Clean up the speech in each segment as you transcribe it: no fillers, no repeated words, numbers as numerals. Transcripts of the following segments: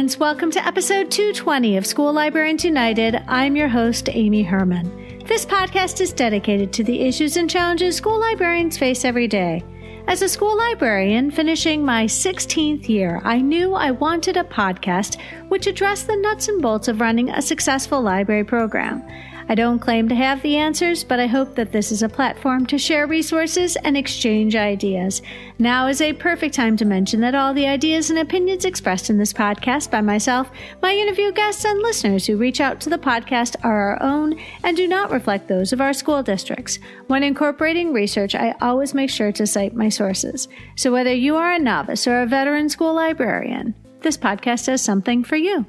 friends. Welcome to episode 220 of School Librarians United. I'm your host, Amy Herman. This podcast is dedicated to the issues and challenges school librarians face every day. As a school librarian finishing my 16th year, I knew I wanted a podcast which addressed the nuts and bolts of running a successful library program. I don't claim to have the answers, but I hope that this is a platform to share resources and exchange ideas. Now is a perfect time to mention that all the ideas and opinions expressed in this podcast by myself, my interview guests, and listeners who reach out to the podcast are our own and do not reflect those of our school districts. When incorporating research, I always make sure to cite my sources. So whether you are a novice or a veteran school librarian, this podcast has something for you.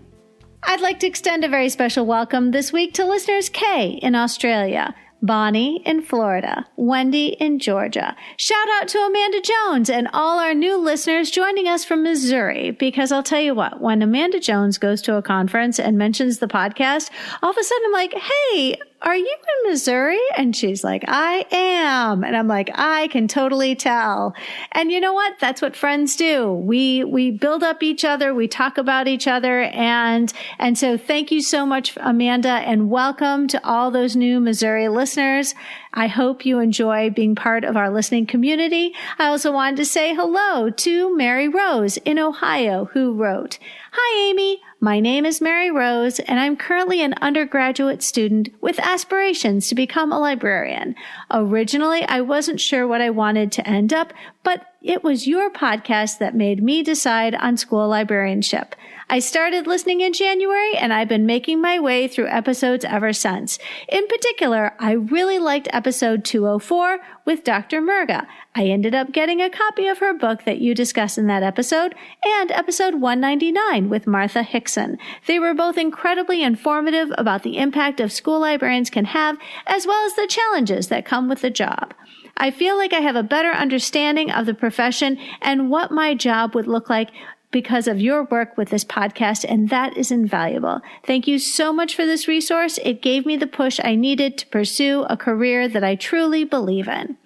I'd like to extend a very special welcome this week to listeners Kay in Australia, Bonnie in Florida, Wendy in Georgia. Shout out to Amanda Jones and all our new listeners joining us from Missouri, because I'll tell you what, when Amanda Jones goes to a conference and mentions the podcast, all of a sudden I'm like, hey, are you in Missouri? And she's like, I am. And I'm like, I can totally tell. And you know what? That's what friends do. We build up each other. We talk about each other. And so thank you so much, Amanda, and welcome to all those new Missouri listeners. I hope you enjoy being part of our listening community. I also wanted to say hello to Mary Rose in Ohio, who wrote, Hi, Amy. My name is Mary Rose, and I'm currently an undergraduate student with aspirations to become a librarian. Originally, I wasn't sure what I wanted to end up, but it was your podcast that made me decide on school librarianship. I started listening in January, and I've been making my way through episodes ever since. In particular, I really liked episode 204 with Dr. Murga. I ended up getting a copy of her book that you discussed in that episode, and episode 199 with Martha Hickson. They were both incredibly informative about the impact of school librarians can have, as well as the challenges that come with the job. I feel like I have a better understanding of the profession and what my job would look like because of your work with this podcast, and that is invaluable. Thank you so much for this resource. It gave me the push I needed to pursue a career that I truly believe in.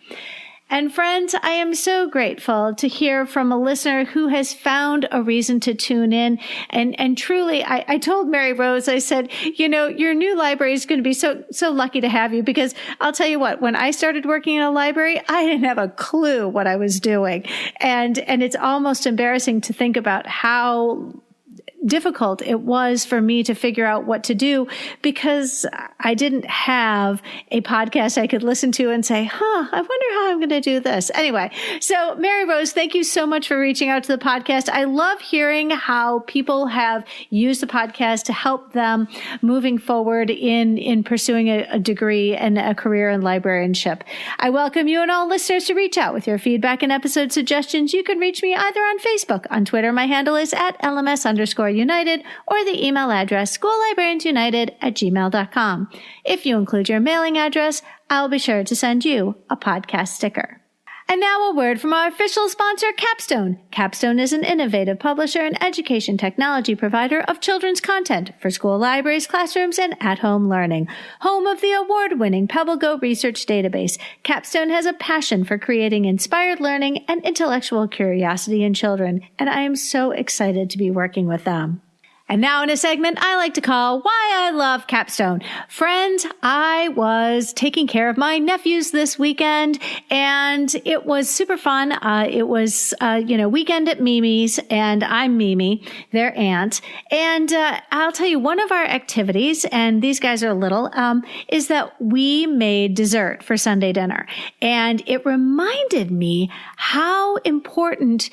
And friends, I am so grateful to hear from a listener who has found a reason to tune in. And truly, I told Mary Rose, I said, you know, your new library is going to be so lucky to have you, because I'll tell you what, when I started working in a library, I didn't have a clue what I was doing. And it's almost embarrassing to think about how difficult it was for me to figure out what to do, because I didn't have a podcast I could listen to and say, I wonder how I'm going to do this. Anyway, so Mary Rose, thank you so much for reaching out to the podcast. I love hearing how people have used the podcast to help them moving forward in pursuing a degree and a career in librarianship. I welcome you and all listeners to reach out with your feedback and episode suggestions. You can reach me either on Facebook. On Twitter, my handle is @LMS_United, or the email address schoollibrariansunited@gmail.com. If you include your mailing address, I'll be sure to send you a podcast sticker. And now a word from our official sponsor, Capstone. Capstone is an innovative publisher and education technology provider of children's content for school libraries, classrooms, and at-home learning. Home of the award-winning PebbleGo research database, Capstone has a passion for creating inspired learning and intellectual curiosity in children, and I am so excited to be working with them. And now in a segment I like to call Why I Love Capstone. Friends, I was taking care of my nephews this weekend, and it was super fun. It was, weekend at Mimi's, and I'm Mimi, their aunt. And I'll tell you, one of our activities, and these guys are little, is that we made dessert for Sunday dinner. And it reminded me how important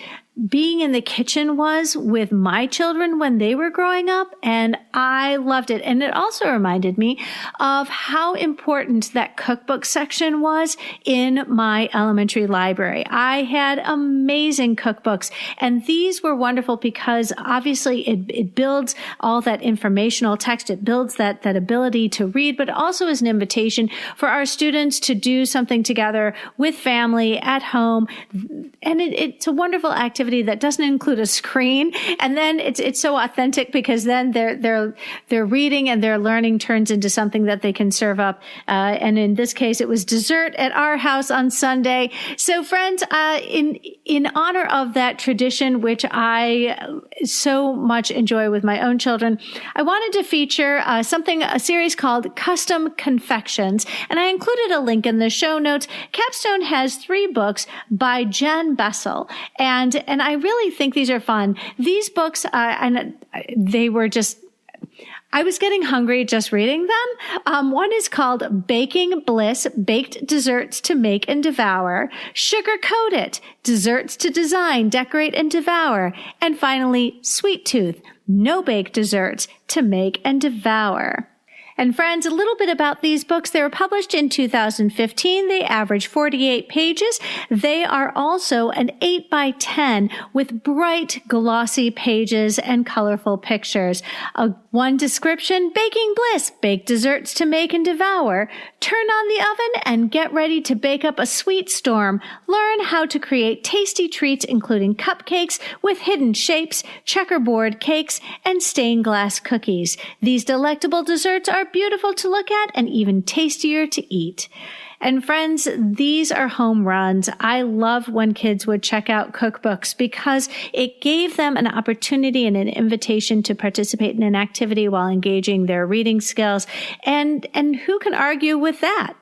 being in the kitchen was with my children when they were growing up, and I loved it. And it also reminded me of how important that cookbook section was in my elementary library. I had amazing cookbooks, and these were wonderful because obviously it builds all that informational text. It builds that ability to read, but also as an invitation for our students to do something together with family at home. And it's a wonderful activity activity that doesn't include a screen. And then it's so authentic because then their reading and their learning turns into something that they can serve up. And in this case, it was dessert at our house on Sunday. So friends, in honor of that tradition, which I so much enjoy with my own children, I wanted to feature a series called Custom Confections. And I included a link in the show notes. Capstone has 3 books by Jen Bessel. And I really think these are fun. These books, and they were just, I was getting hungry just reading them. One is called Baking Bliss, Baked Desserts to Make and Devour. Sugar Coat It, Desserts to Design, Decorate and Devour. And finally, Sweet Tooth, No Baked Desserts to Make and Devour. And friends, a little bit about these books. They were published in 2015. They average 48 pages. They are also an 8x10 with bright, glossy pages and colorful pictures. One description, Baking Bliss, Bake Desserts to Make and Devour. Turn on the oven and get ready to bake up a sweet storm. Learn how to create tasty treats, including cupcakes with hidden shapes, checkerboard cakes, and stained glass cookies. These delectable desserts are beautiful to look at and even tastier to eat. And friends, these are home runs. I love when kids would check out cookbooks because it gave them an opportunity and an invitation to participate in an activity while engaging their reading skills. And who can argue with that?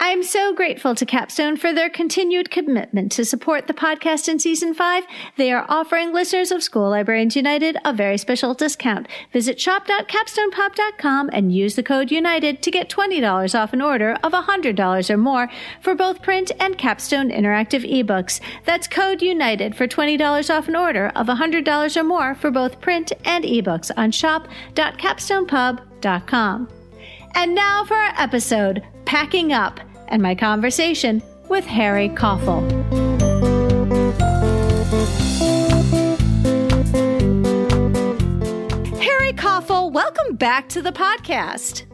I'm so grateful to Capstone for their continued commitment to support the podcast in Season 5. They are offering listeners of School Librarians United a very special discount. Visit shop.capstonepub.com and use the code UNITED to get $20 off an order of $100 or more for both print and Capstone interactive ebooks. That's code UNITED for $20 off an order of $100 or more for both print and ebooks on shop.capstonepub.com. And now for our episode, Packing Up, and my conversation with Harry Coffill. Harry Coffill, welcome back to the podcast.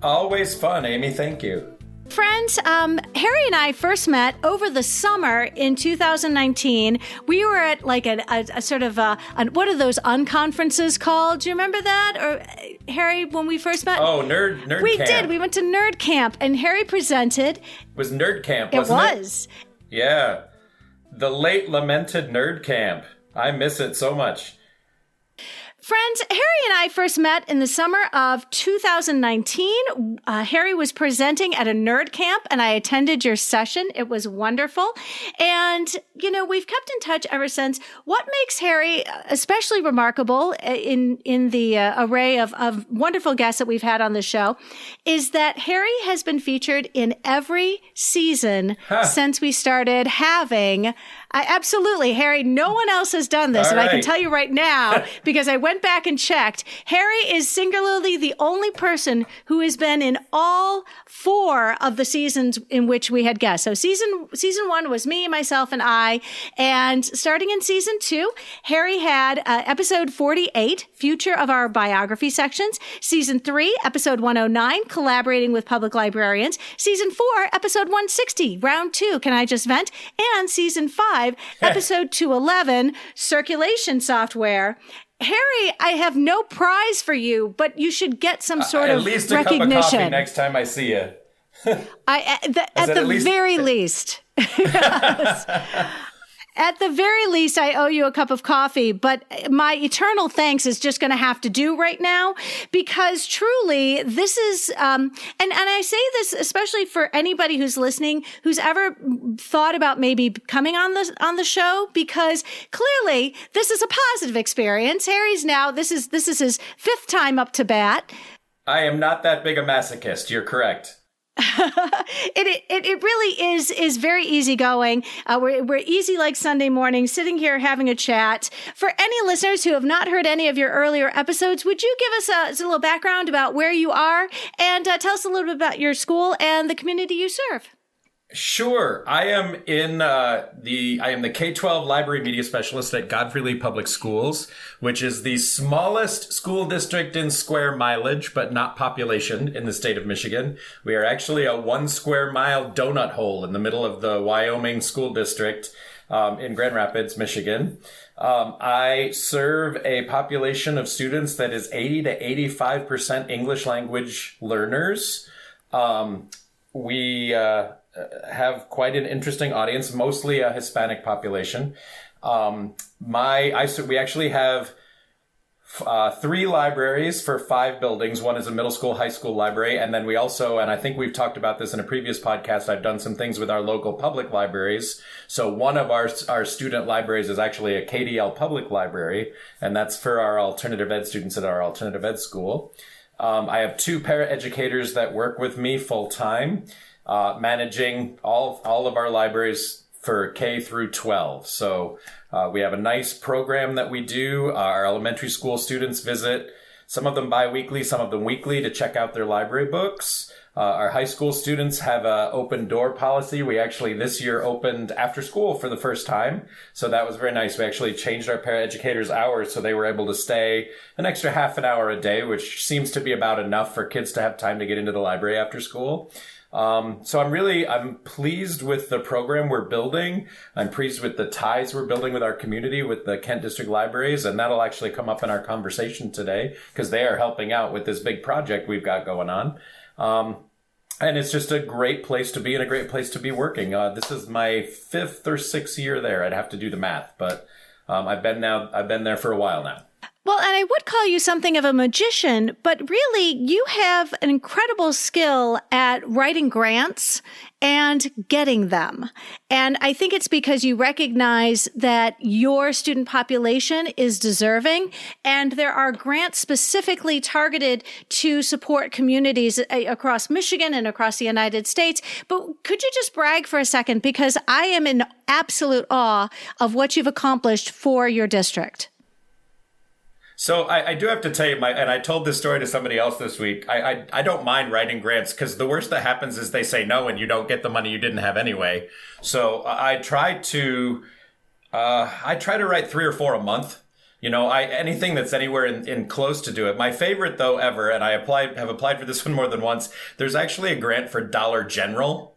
Always fun, Amy. Thank you. Friends, Harry and I first met over the summer in 2019. We were at like a sort of what are those unconferences called? Do you remember that? Or Harry, when we first met? Oh, nerd we camp. did. We went to Nerd Camp, and Harry presented. It was Nerd Camp, wasn't it? It was. Yeah. The late lamented Nerd Camp. I miss it so much. Friends, Harry and I first met in the summer of 2019. Harry was presenting at a nerd camp, and I attended your session. It was wonderful. And, you know, we've kept in touch ever since. What makes Harry especially remarkable in the array of wonderful guests that we've had on the show is that Harry has been featured in every season since we started having... absolutely, Harry. No one else has done this, and I can tell you right now, because I went back and checked, Harry is singularly the only person who has been in all 4 of the seasons in which we had guests. So season 1 was me, myself, and I, and starting in season 2, Harry had episode 48, Future of Our Biography sections, season 3, episode 109, Collaborating with Public Librarians, season 4, episode 160, round 2, Can I Just Vent, and season 5, episode 211, Circulation Software. Harry, I have no prize for you, but you should get some sort of recognition. At least a cup of coffee next time I see you. At the very least. Yes. At the very least, I owe you a cup of coffee, but my eternal thanks is just going to have to do right now because truly this is, and I say this especially for anybody who's listening, who's ever thought about maybe coming on the show, because clearly this is a positive experience. Harry's now, this is his 5th time up to bat. I am not that big a masochist. You're correct. It really is very easygoing. We're easy like Sunday morning, sitting here having a chat. For any listeners who have not heard any of your earlier episodes, would you give us a little background about where you are and tell us a little bit about your school and the community you serve? Sure. I am the K-12 library media specialist at Godfrey-Lee Public Schools, which is the smallest school district in square mileage, but not population in the state of Michigan. We are actually a 1 square mile donut hole in the middle of the Wyoming school district. in Grand Rapids, Michigan. I serve a population of students that is 80 to 85% English language learners. We have quite an interesting audience, mostly a Hispanic population. We actually have 3 libraries for 5 buildings. One is a middle school, high school library. And then we also, and I think we've talked about this in a previous podcast, I've done some things with our local public libraries. So one of our student libraries is actually a KDL public library, and that's for our alternative ed students at our alternative ed school. I have 2 paraeducators that work with me full time, managing all of our libraries for K through 12. So we have a nice program that we do. Our elementary school students visit, some of them bi-weekly, some of them weekly, to check out their library books. Our high school students have an open door policy. We actually this year opened after school for the first time. So that was very nice. We actually changed our paraeducators' hours so they were able to stay an extra half an hour a day, which seems to be about enough for kids to have time to get into the library after school. So I'm pleased with the program we're building. I'm pleased with the ties we're building with our community, with the Kent District Libraries, and that'll actually come up in our conversation today because they are helping out with this big project we've got going on. And it's just a great place to be and a great place to be working. This is my 5th or 6th year there. I'd have to do the math, but I've been there for a while now. Well, and I would call you something of a magician, but really you have an incredible skill at writing grants and getting them. And I think it's because you recognize that your student population is deserving, and there are grants specifically targeted to support communities across Michigan and across the United States. But could you just brag for a second? Because I am in absolute awe of what you've accomplished for your district. So I do have to tell you, and I told this story to somebody else this week. I don't mind writing grants because the worst that happens is they say no and you don't get the money you didn't have anyway. So I try to write 3 or 4 a month. You know, anything that's anywhere in close to do it. My favorite though ever, and I have applied for this one more than once. There's actually a grant for Dollar General.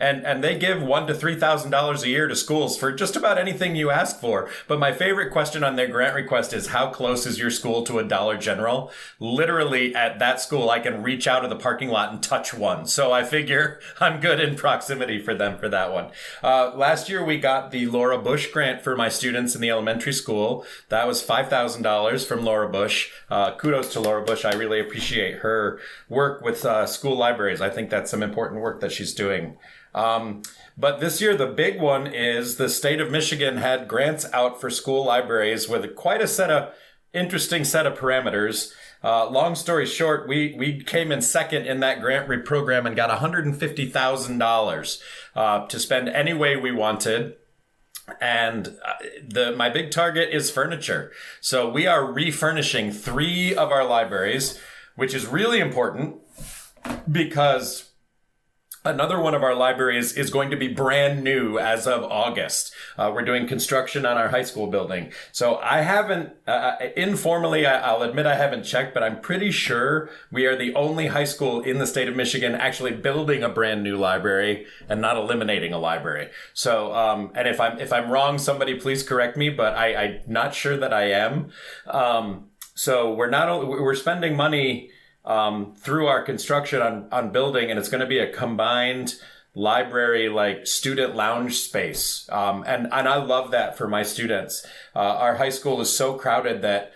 And they give $1,000 to $3,000 a year to schools for just about anything you ask for. But my favorite question on their grant request is, how close is your school to a Dollar General? Literally at that school, I can reach out of the parking lot and touch one. So I figure I'm good in proximity for them for that one. Last year, we got the Laura Bush grant for my students in the elementary school. That was $5,000 from Laura Bush. Kudos to Laura Bush. I really appreciate her work with school libraries. I think that's some important work that she's doing. But this year, the big one is the state of Michigan had grants out for school libraries with quite a interesting set of parameters. Long story short, we came in second in that grant program and got $150,000 to spend any way we wanted. And my big target is furniture. So we are refurnishing 3 of our libraries, which is really important because another one of our libraries is going to be brand new as of August. We're doing construction on our high school building. So I haven't, informally, I'll admit I haven't checked, but I'm pretty sure we are the only high school in the state of Michigan actually building a brand new library and not eliminating a library. So, and if I'm wrong, somebody please correct me, but I'm not sure that I am. So we're spending money through our construction on building, and it's going to be a combined library, like student lounge space. And I love that for my students. Our high school is so crowded that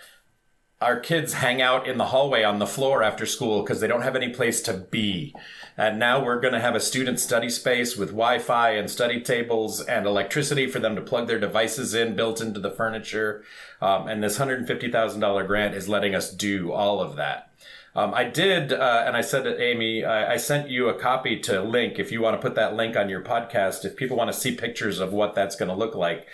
our kids hang out in the hallway on the floor after school because they don't have any place to be. And now we're going to have a student study space with Wi-Fi and study tables and electricity for them to plug their devices in, built into the furniture. And this $150,000 grant is letting us do all of that. I did, and I said to Amy, I sent you a copy to link if you want to put that link on your podcast. If people want to see pictures of what that's going to look like,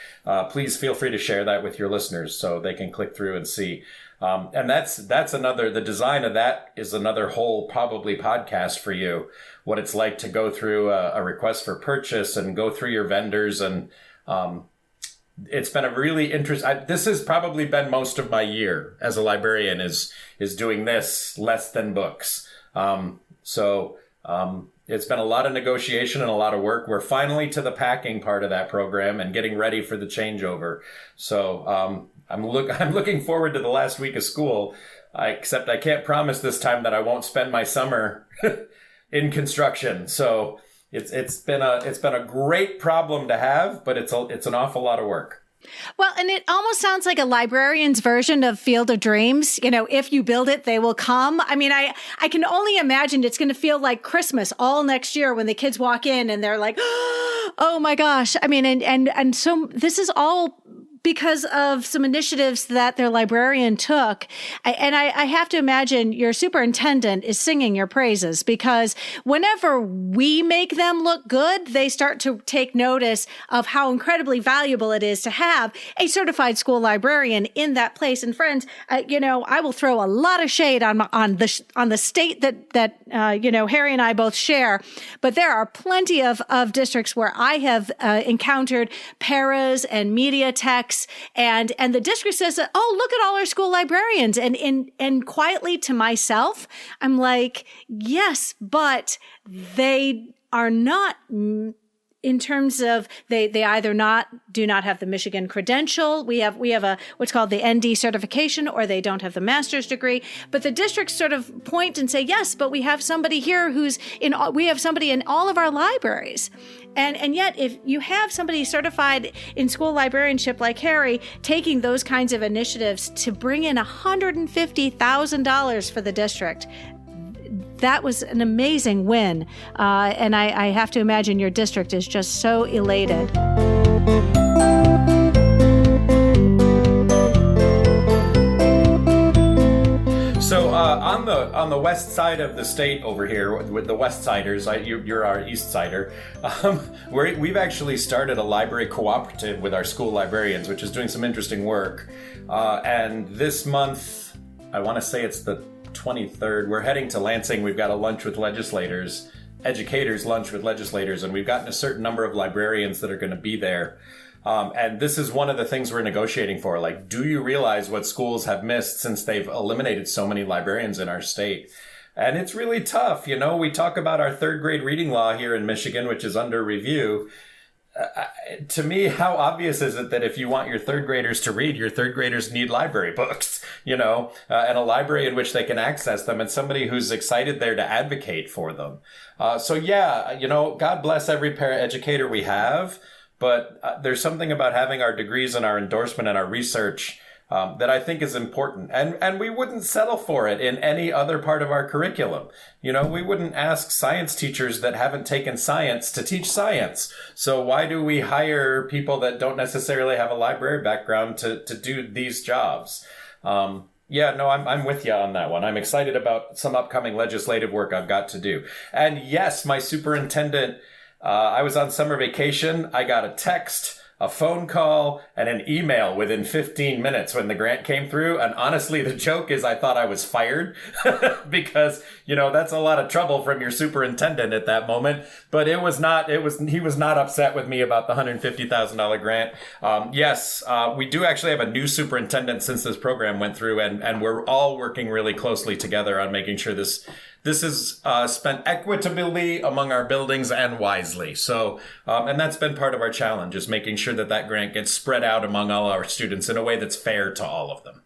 please feel free to share that with your listeners so they can click through and see. And that's the design of that is another whole probably podcast for you, what it's like to go through a request for purchase and go through your vendors. And it's been a really interesting, this has probably been most of my year as a librarian is doing this less than books. It's been a lot of negotiation and a lot of work. We're finally to the packing part of that program and getting ready for the changeover. So I'm looking forward to the last week of school. Except I can't promise this time that I won't spend my summer in construction. So it's been a great problem to have, but it's an awful lot of work. Well, and it almost sounds like a librarian's version of Field of Dreams. You know, if you build it, they will come. I mean, I can only imagine it's going to feel like Christmas all next year when the kids walk in and they're like, oh my gosh. I mean, and so this is all because of some initiatives that their librarian took. And I have to imagine your superintendent is singing your praises, because whenever we make them look good, they start to take notice of how incredibly valuable it is to have a certified school librarian in that place. And friends, I will throw a lot of shade on the state that Harry and I both share, but there are plenty of districts where I have encountered paras and media techs, and the district says, oh, look at all our school librarians. And quietly to myself, I'm like, yes, but they are not, in terms of they either do not have the Michigan credential. We have a what's called the ND certification, or they don't have the master's degree. But the districts sort of point and say, yes, but we have somebody here we have somebody in all of our libraries. And yet, if you have somebody certified in school librarianship like Harry, taking those kinds of initiatives to bring in $150,000 for the district, that was an amazing win. And I have to imagine your district is just so elated. So on the west side of the state over here with the West Siders, you're our East Sider. We've actually started a library cooperative with our school librarians, which is doing some interesting work. And this month, I want to say it's the 23rd, we're heading to Lansing. We've got a lunch with legislators, educators lunch with legislators, and we've gotten a certain number of librarians that are going to be there. And this is one of the things we're negotiating for. Like, do you realize what schools have missed since they've eliminated so many librarians in our state? And it's really tough. You know, we talk about our third grade reading law here in Michigan, which is under review. To me, how obvious is it that if you want your third graders to read, your third graders need library books, and a library in which they can access them, and somebody who's excited there to advocate for them. God bless every paraeducator we have. But there's something about having our degrees and our endorsement and our research that I think is important. And we wouldn't settle for it in any other part of our curriculum. We wouldn't ask science teachers that haven't taken science to teach science. So why do we hire people that don't necessarily have a library background to do these jobs? I'm with you on that one. I'm excited about some upcoming legislative work I've got to do. And yes, my superintendent, I was on summer vacation. I got a text, a phone call, and an email within 15 minutes when the grant came through. And honestly, the joke is I thought I was fired because, that's a lot of trouble from your superintendent at that moment. But he was not upset with me about the $150,000 grant. We do actually have a new superintendent since this program went through, and we're all working really closely together on making sure this is spent equitably among our buildings and wisely. So, and that's been part of our challenge, is making sure that grant gets spread out among all our students in a way that's fair to all of them.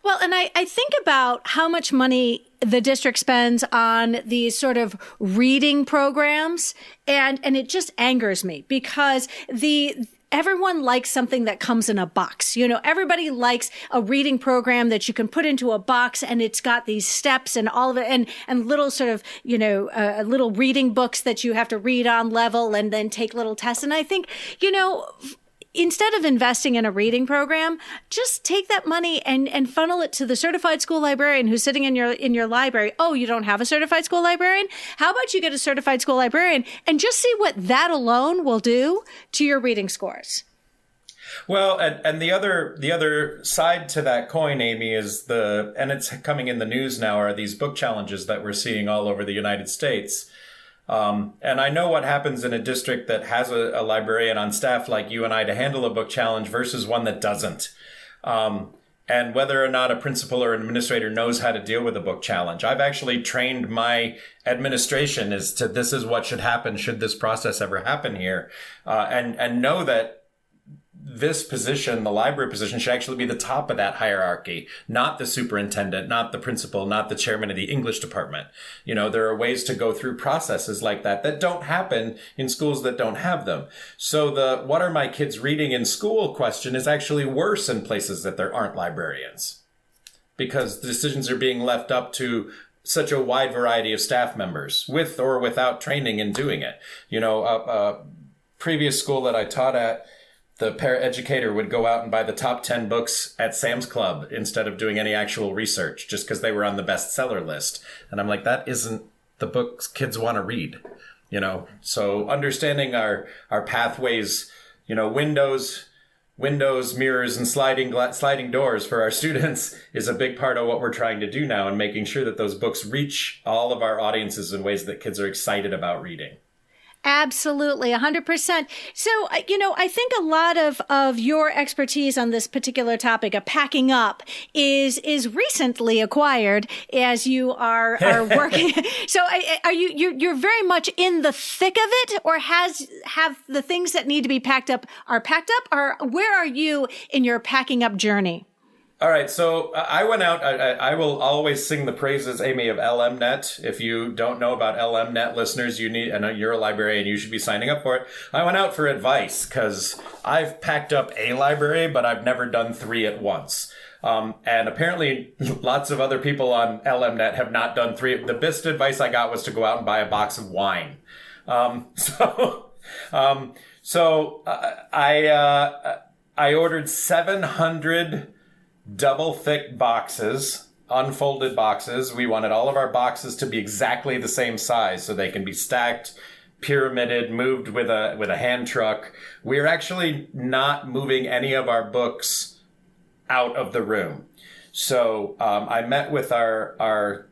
Well, and I think about how much money the district spends on these sort of reading programs, and it just angers me because everyone likes something that comes in a box. Everybody likes a reading program that you can put into a box, and it's got these steps and all of it, and little sort of, little reading books that you have to read on level and then take little tests. And I think, instead of investing in a reading program, just take that money and funnel it to the certified school librarian who's sitting in your library. Oh, you don't have a certified school librarian? How about you get a certified school librarian and just see what that alone will do to your reading scores? Well, and the other side to that coin, Amy, is and it's coming in the news now, are these book challenges that we're seeing all over the United States. And I know what happens in a district that has a librarian on staff like you and I to handle a book challenge versus one that doesn't. and whether or not a principal or an administrator knows how to deal with a book challenge. I've actually trained my administration as to this is what should happen should this process ever happen here, and know that this position, the library position, should actually be the top of that hierarchy, not the superintendent, not the principal, not the chairman of the English department. There are ways to go through processes like that don't happen in schools that don't have them. So the what are my kids reading in school question is actually worse in places that there aren't librarians, because the decisions are being left up to such a wide variety of staff members with or without training in doing it. A previous school that I taught at, the paraeducator would go out and buy the top 10 books at Sam's Club instead of doing any actual research just because they were on the bestseller list. And I'm like, that isn't the books kids want to read, So understanding our pathways, windows, mirrors, and sliding doors for our students is a big part of what we're trying to do now, and making sure that those books reach all of our audiences in ways that kids are excited about reading. Absolutely, 100%. So, I think a lot of your expertise on this particular topic of packing up is recently acquired as you are working. So, you're very much in the thick of it, or have the things that need to be packed up, or where are you in your packing up journey? All right, so I went out. I will always sing the praises, Amy, of LMNet. If you don't know about LMNet, listeners, I know you're a librarian, you should be signing up for it. I went out for advice because I've packed up a library, but I've never done 3 at once. And apparently lots of other people on LMNet have not done 3. The best advice I got was to go out and buy a box of wine. I ordered 700 double thick boxes, unfolded boxes. We wanted all of our boxes to be exactly the same size so they can be stacked, pyramided, moved with a hand truck. We're actually not moving any of our books out of the room. So I met with our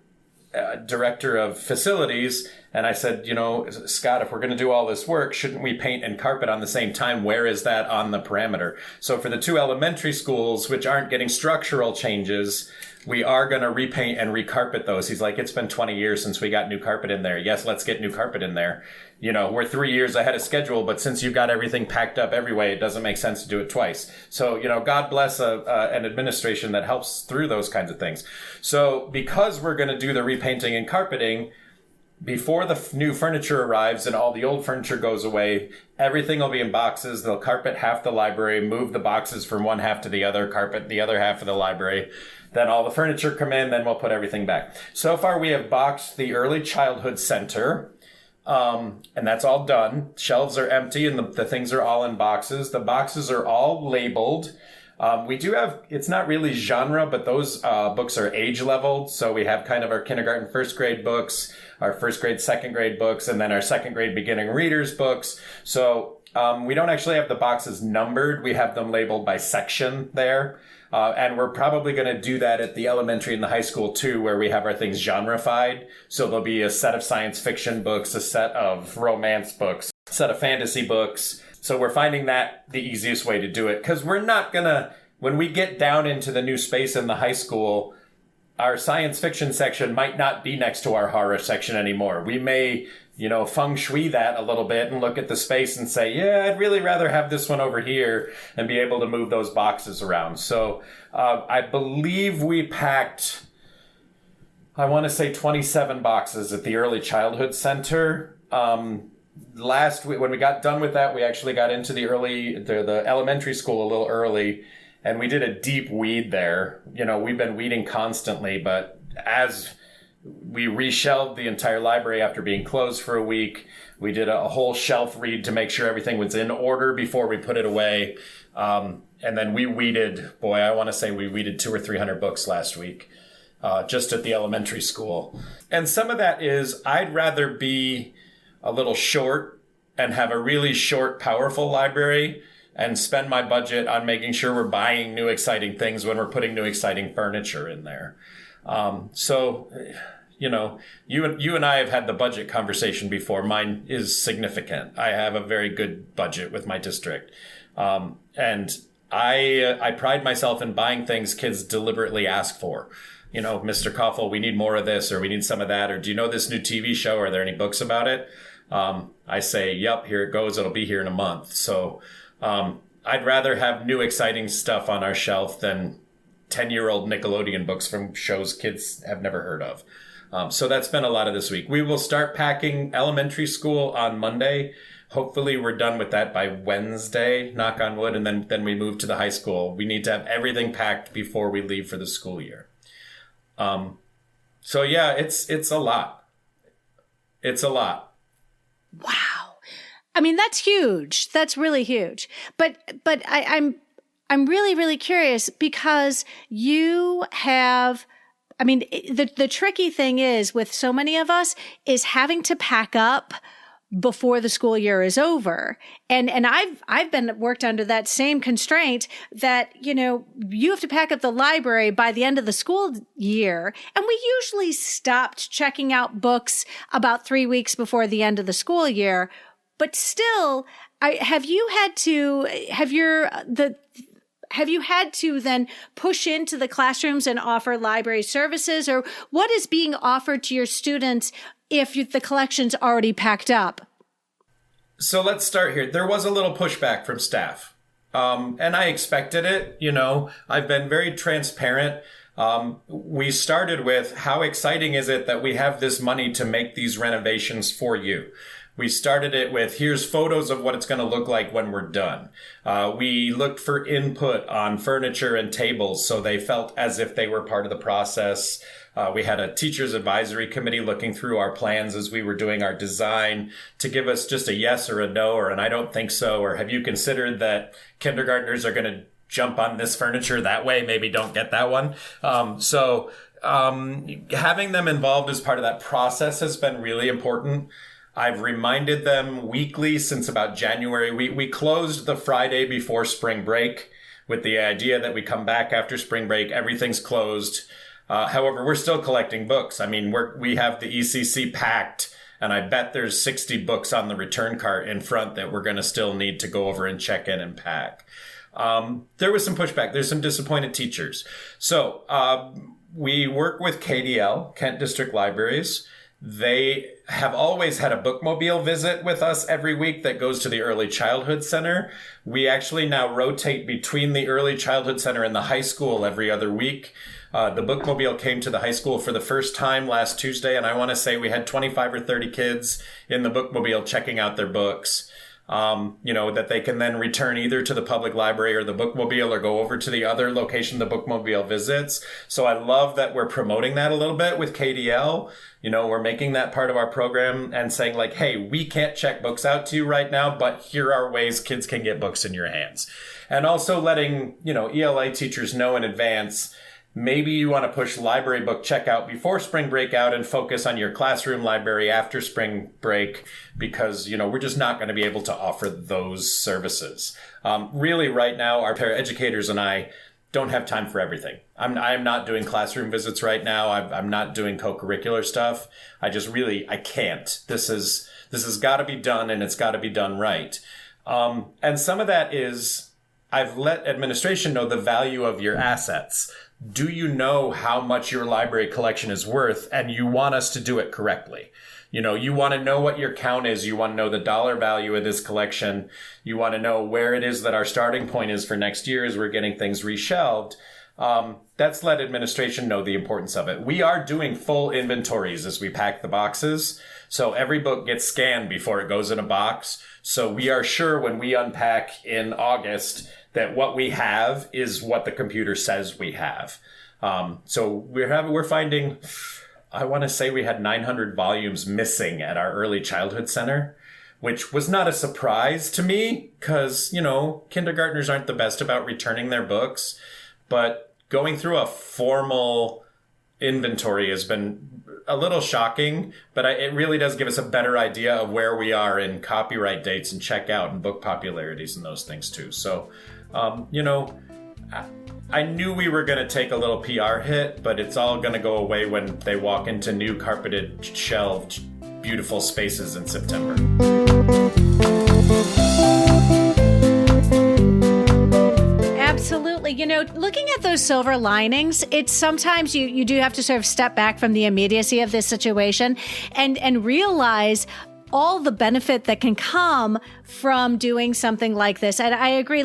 director of facilities, and I said, Scott, if we're going to do all this work, shouldn't we paint and carpet on the same time? Where is that on the parameter? So for the 2 elementary schools, which aren't getting structural changes, we are going to repaint and recarpet those. He's like, it's been 20 years since we got new carpet in there. Yes, let's get new carpet in there. We're 3 years ahead of schedule, but since you've got everything packed up every way, it doesn't make sense to do it twice. So, God bless an administration that helps through those kinds of things. So because we're going to do the repainting and carpeting, before the new furniture arrives and all the old furniture goes away, everything will be in boxes. They'll carpet half the library, move the boxes from one half to the other, carpet the other half of the library. Then all the furniture come in, then we'll put everything back. So far, we have boxed the early childhood center, and that's all done. Shelves are empty, and the things are all in boxes. The boxes are all labeled. We do have, it's not really genre, but those books are age leveled. So we have kind of our kindergarten, first grade books, our first grade, second grade books, and then our second grade beginning readers books. So we don't actually have the boxes numbered. We have them labeled by section there. And we're probably going to do that at the elementary and the high school too, where we have our things genrefied. So there'll be a set of science fiction books, a set of romance books, a set of fantasy books. So we're finding that the easiest way to do it, because we're not going to, when we get down into the new space in the high school, our science fiction section might not be next to our horror section anymore. We may, feng shui that a little bit and look at the space and say, yeah, I'd really rather have this one over here, and be able to move those boxes around. So I believe we packed, I want to say 27 boxes at the early childhood center. Last week, when we got done with that, we actually got into the elementary school a little early, and we did a deep weed there. We've been weeding constantly, but as we reshelved the entire library after being closed for a week, we did a whole shelf read to make sure everything was in order before we put it away. And then we weeded, I want to say we weeded 200 or 300 books last week, just at the elementary school. And some of that is, I'd rather be a little short and have a really short, powerful library and spend my budget on making sure we're buying new, exciting things when we're putting new, exciting furniture in there. You and I have had the budget conversation before. Mine is significant. I have a very good budget with my district. And I pride myself in buying things kids deliberately ask for. Mr. Coffill, we need more of this, or we need some of that, or do you know this new TV show? Are there any books about it? I say, yep, here it goes. It'll be here in a month. So I'd rather have new, exciting stuff on our shelf than 10-year-old Nickelodeon books from shows kids have never heard of. So that's been a lot of this week. We will start packing elementary school on Monday. Hopefully we're done with that by Wednesday, knock on wood, and then we move to the high school. We need to have everything packed before we leave for the school year. So yeah, it's a lot. It's a lot. Wow. I mean, that's huge. That's really huge. But I'm really, really curious because you have, I mean, the tricky thing is with so many of us is having to pack up before the school year is over. And I've been worked under that same constraint that, you have to pack up the library by the end of the school year. And we usually stopped checking out books about 3 weeks before the end of the school year. But still, have you had to then push into the classrooms and offer library services, or what is being offered to your students if the collection's already packed up? So let's start here. There was a little pushback from staff, and I expected it. I've been very transparent. We started with how exciting is it that we have this money to make these renovations for you? We started it with, here's photos of what it's going to look like when we're done. We looked for input on furniture and tables so they felt as if they were part of the process. We had a teacher's advisory committee looking through our plans as we were doing our design to give us just a yes or a no or an I don't think so, or have you considered that kindergartners are going to jump on this furniture that way, maybe don't get that one. So having them involved as part of that process has been really important. I've reminded them weekly since about January. We closed the Friday before spring break with the idea that we come back after spring break, everything's closed. However, we're still collecting books. I mean, we have the ECC packed, and I bet there's 60 books on the return cart in front that we're going to still need to go over and check in and pack. There was some pushback. There's some disappointed teachers. So we work with KDL, Kent District Libraries. They have always had a bookmobile visit with us every week that goes to the Early Childhood Center. We actually now rotate between the Early Childhood Center and the high school every other week. The bookmobile came to the high school for the first time last Tuesday, and I want to say we had 25 or 30 kids in the bookmobile checking out their books. That they can then return either to the public library or the bookmobile or go over to the other location the bookmobile visits. So I love that we're promoting that a little bit with KDL. We're making that part of our program and saying like, hey, we can't check books out to you right now, but here are ways kids can get books in your hands. And also letting, ELA teachers know in advance, maybe you want to push library book checkout before spring break out and focus on your classroom library after spring break because, we're just not going to be able to offer those services. Really, right now, our paraeducators and I don't have time for everything. I'm not doing classroom visits right now. I'm not doing co-curricular stuff. I can't. This has got to be done, and it's got to be done right. And some of that is I've let administration know the value of your assets. Do you know how much your library collection is worth, and you want us to do it correctly? You want to know what your count is. You want to know the dollar value of this collection. You want to know where it is that our starting point is for next year as we're getting things reshelved. That's let administration know the importance of it. We are doing full inventories as we pack the boxes. So every book gets scanned before it goes in a box. So we are sure when we unpack in August that what we have is what the computer says we have. So we're finding, I want to say we had 900 volumes missing at our early childhood center, which was not a surprise to me because, kindergartners aren't the best about returning their books. But going through a formal inventory has been a little shocking, but it really does give us a better idea of where we are in copyright dates and checkout and book popularities and those things too. So, I knew we were going to take a little PR hit, but it's all going to go away when they walk into new carpeted, shelved, beautiful spaces in September. absolutely. Looking at those silver linings, it's sometimes you do have to sort of step back from the immediacy of this situation and realize all the benefit that can come from doing something like this. And I agree.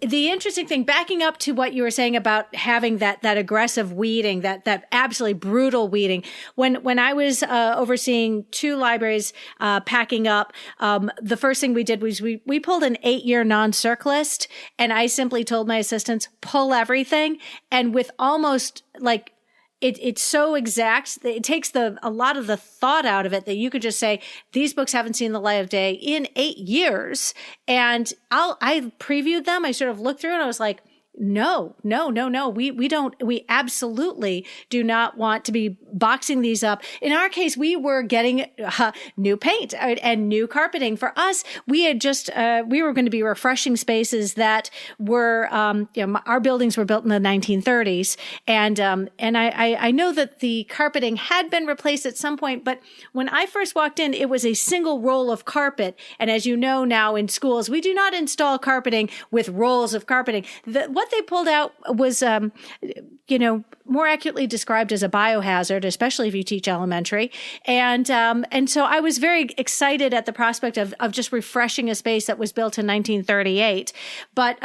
The interesting thing, backing up to what you were saying about having that aggressive weeding, that absolutely brutal weeding. When I was overseeing 2 libraries packing up, the first thing we did was we pulled an 8-year non-circ list, and I simply told my assistants, pull everything, and with almost it's so exact. It takes a lot of the thought out of it that you could just say, these books haven't seen the light of day in 8 years. And I previewed them. I sort of looked through and I was like, no. We absolutely do not want to be boxing these up. In our case, we were getting new paint and new carpeting. For us, we had just, we were going to be refreshing spaces that were, our buildings were built in the 1930s. And I know that the carpeting had been replaced at some point, but when I first walked in, it was a single roll of carpet. And as you know now in schools, we do not install carpeting with rolls of carpeting. What they pulled out was, more accurately described as a biohazard, especially if you teach elementary. And so I was very excited at the prospect of just refreshing a space that was built in 1938. But,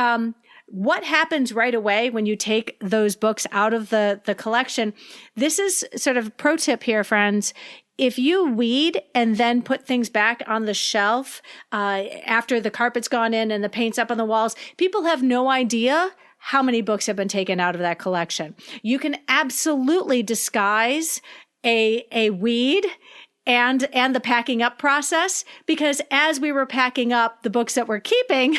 what happens right away when you take those books out of the collection? This is sort of a pro tip here, friends. If you weed and then put things back on the shelf after the carpet's gone in and the paint's up on the walls, people have no idea how many books have been taken out of that collection. You can absolutely disguise a weed and the packing up process, because as we were packing up the books that we're keeping,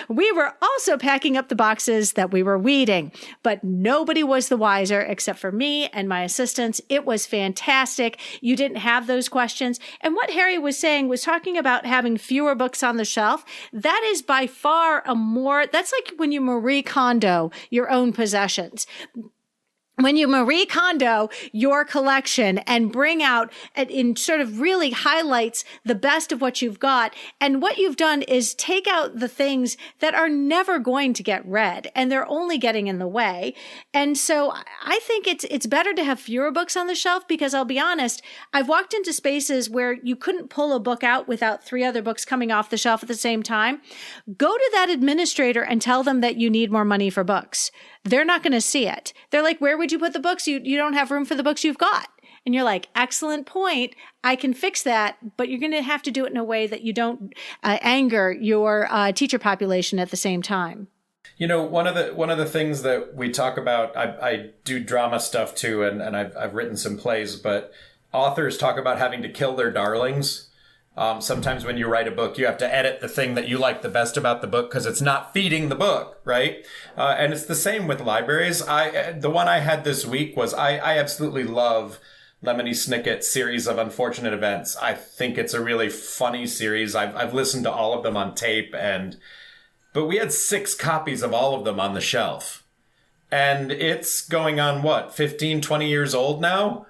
we were also packing up the boxes that we were weeding. But nobody was the wiser except for me and my assistants. It was fantastic. You didn't have those questions. And what Harry was saying was talking about having fewer books on the shelf. That is by far that's like when you Marie Kondo your own possessions. When you Marie Kondo your collection and bring out in sort of really highlights the best of what you've got. And what you've done is take out the things that are never going to get read and they're only getting in the way. And so I think it's better to have fewer books on the shelf, because I'll be honest, I've walked into spaces where you couldn't pull a book out without 3 other books coming off the shelf at the same time. Go to that administrator and tell them that you need more money for books. They're not going to see it. They're like, where would you put the books? You don't have room for the books you've got. And you're like, excellent point. I can fix that, but you're going to have to do it in a way that you don't anger your teacher population at the same time. One of the things that we talk about, I do drama stuff too, and I've written some plays, but authors talk about having to kill their darlings. Sometimes when you write a book, you have to edit the thing that you like the best about the book because it's not feeding the book, right? And it's the same with libraries. The one I had this week was I absolutely love Lemony Snicket's series of unfortunate events. I think it's a really funny series. I've listened to all of them on tape, but we had 6 copies of all of them on the shelf. And it's going on, 15, 20 years old now?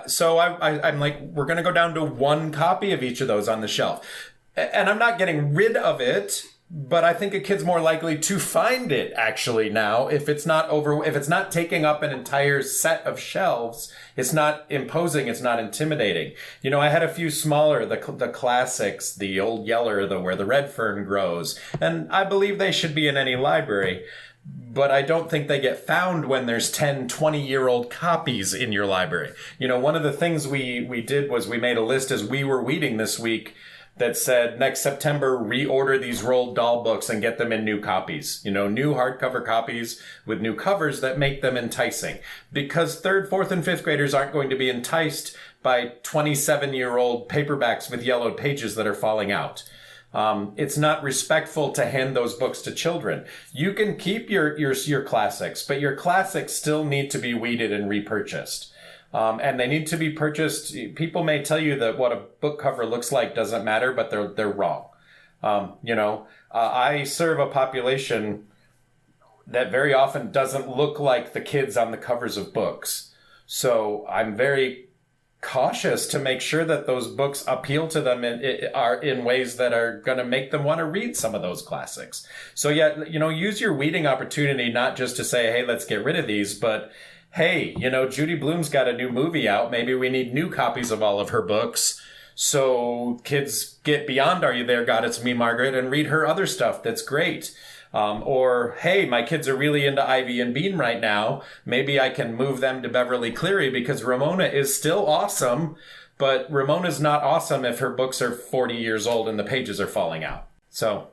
So I'm like, we're going to go down to 1 copy of each of those on the shelf. And I'm not getting rid of it, but I think a kid's more likely to find it actually now. If it's not taking up an entire set of shelves, it's not imposing, it's not intimidating. I had a few smaller, the classics, the Old Yeller, where the red fern grows, and I believe they should be in any library. But I don't think they get found when there's 10, 20-year-old copies in your library. One of the things we did was we made a list as we were weeding this week that said, next September, reorder these Roald Dahl books and get them in new copies. New hardcover copies with new covers that make them enticing. Because 3rd, 4th, and 5th graders aren't going to be enticed by 27-year-old paperbacks with yellowed pages that are falling out. It's not respectful to hand those books to children. You can keep your classics, but your classics still need to be weeded and repurchased. And they need to be purchased. People may tell you that what a book cover looks like doesn't matter, but they're wrong. I serve a population that very often doesn't look like the kids on the covers of books. So I'm very cautious to make sure that those books appeal to them are in ways that are going to make them want to read some of those classics. So yeah, use your weeding opportunity, not just to say, hey, let's get rid of these, but hey, Judy Blume's got a new movie out. Maybe we need new copies of all of her books. So kids get beyond Are You There, God, It's Me, Margaret, and read her other stuff that's great. Or, hey, my kids are really into Ivy and Bean right now. Maybe I can move them to Beverly Cleary because Ramona is still awesome, but Ramona's not awesome if her books are 40 years old and the pages are falling out. So,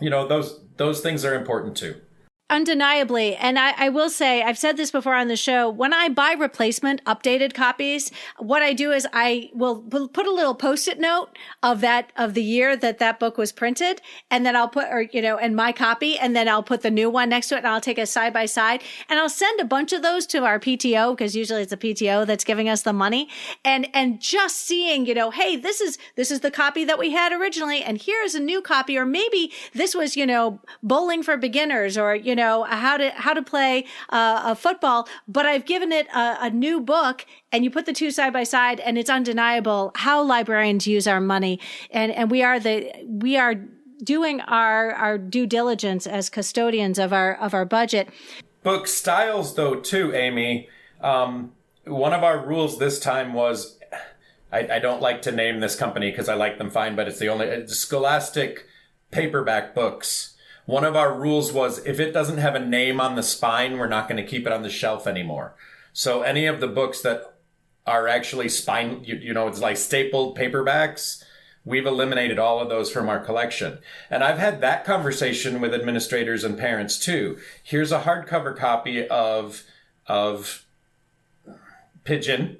those ththings are important too. Undeniably. And I will say, I've said this before on the show, when I buy replacement updated copies, what I do is I will put a little Post-it note of the year that book was printed. And then I'll put, and my copy, and then I'll put the new one next to it, and I'll take a side by side, and I'll send a bunch of those to our PTO, because usually it's a PTO that's giving us the money. And just seeing, hey, this is the copy that we had originally, and here's a new copy, or maybe this was, bowling for beginners, or, how to play a football, but I've given it a new book, and you put the two side by side, and it's undeniable how librarians use our money, and we are doing our due diligence as custodians of our budget. Book styles, though, too, Amy. One of our rules this time was, I don't like to name this company because I like them fine, but it's Scholastic paperback books. One of our rules was, if it doesn't have a name on the spine, we're not going to keep it on the shelf anymore. So any of the books that are actually spine, it's like stapled paperbacks, we've eliminated all of those from our collection. And I've had that conversation with administrators and parents too. Here's a hardcover copy of Pigeon,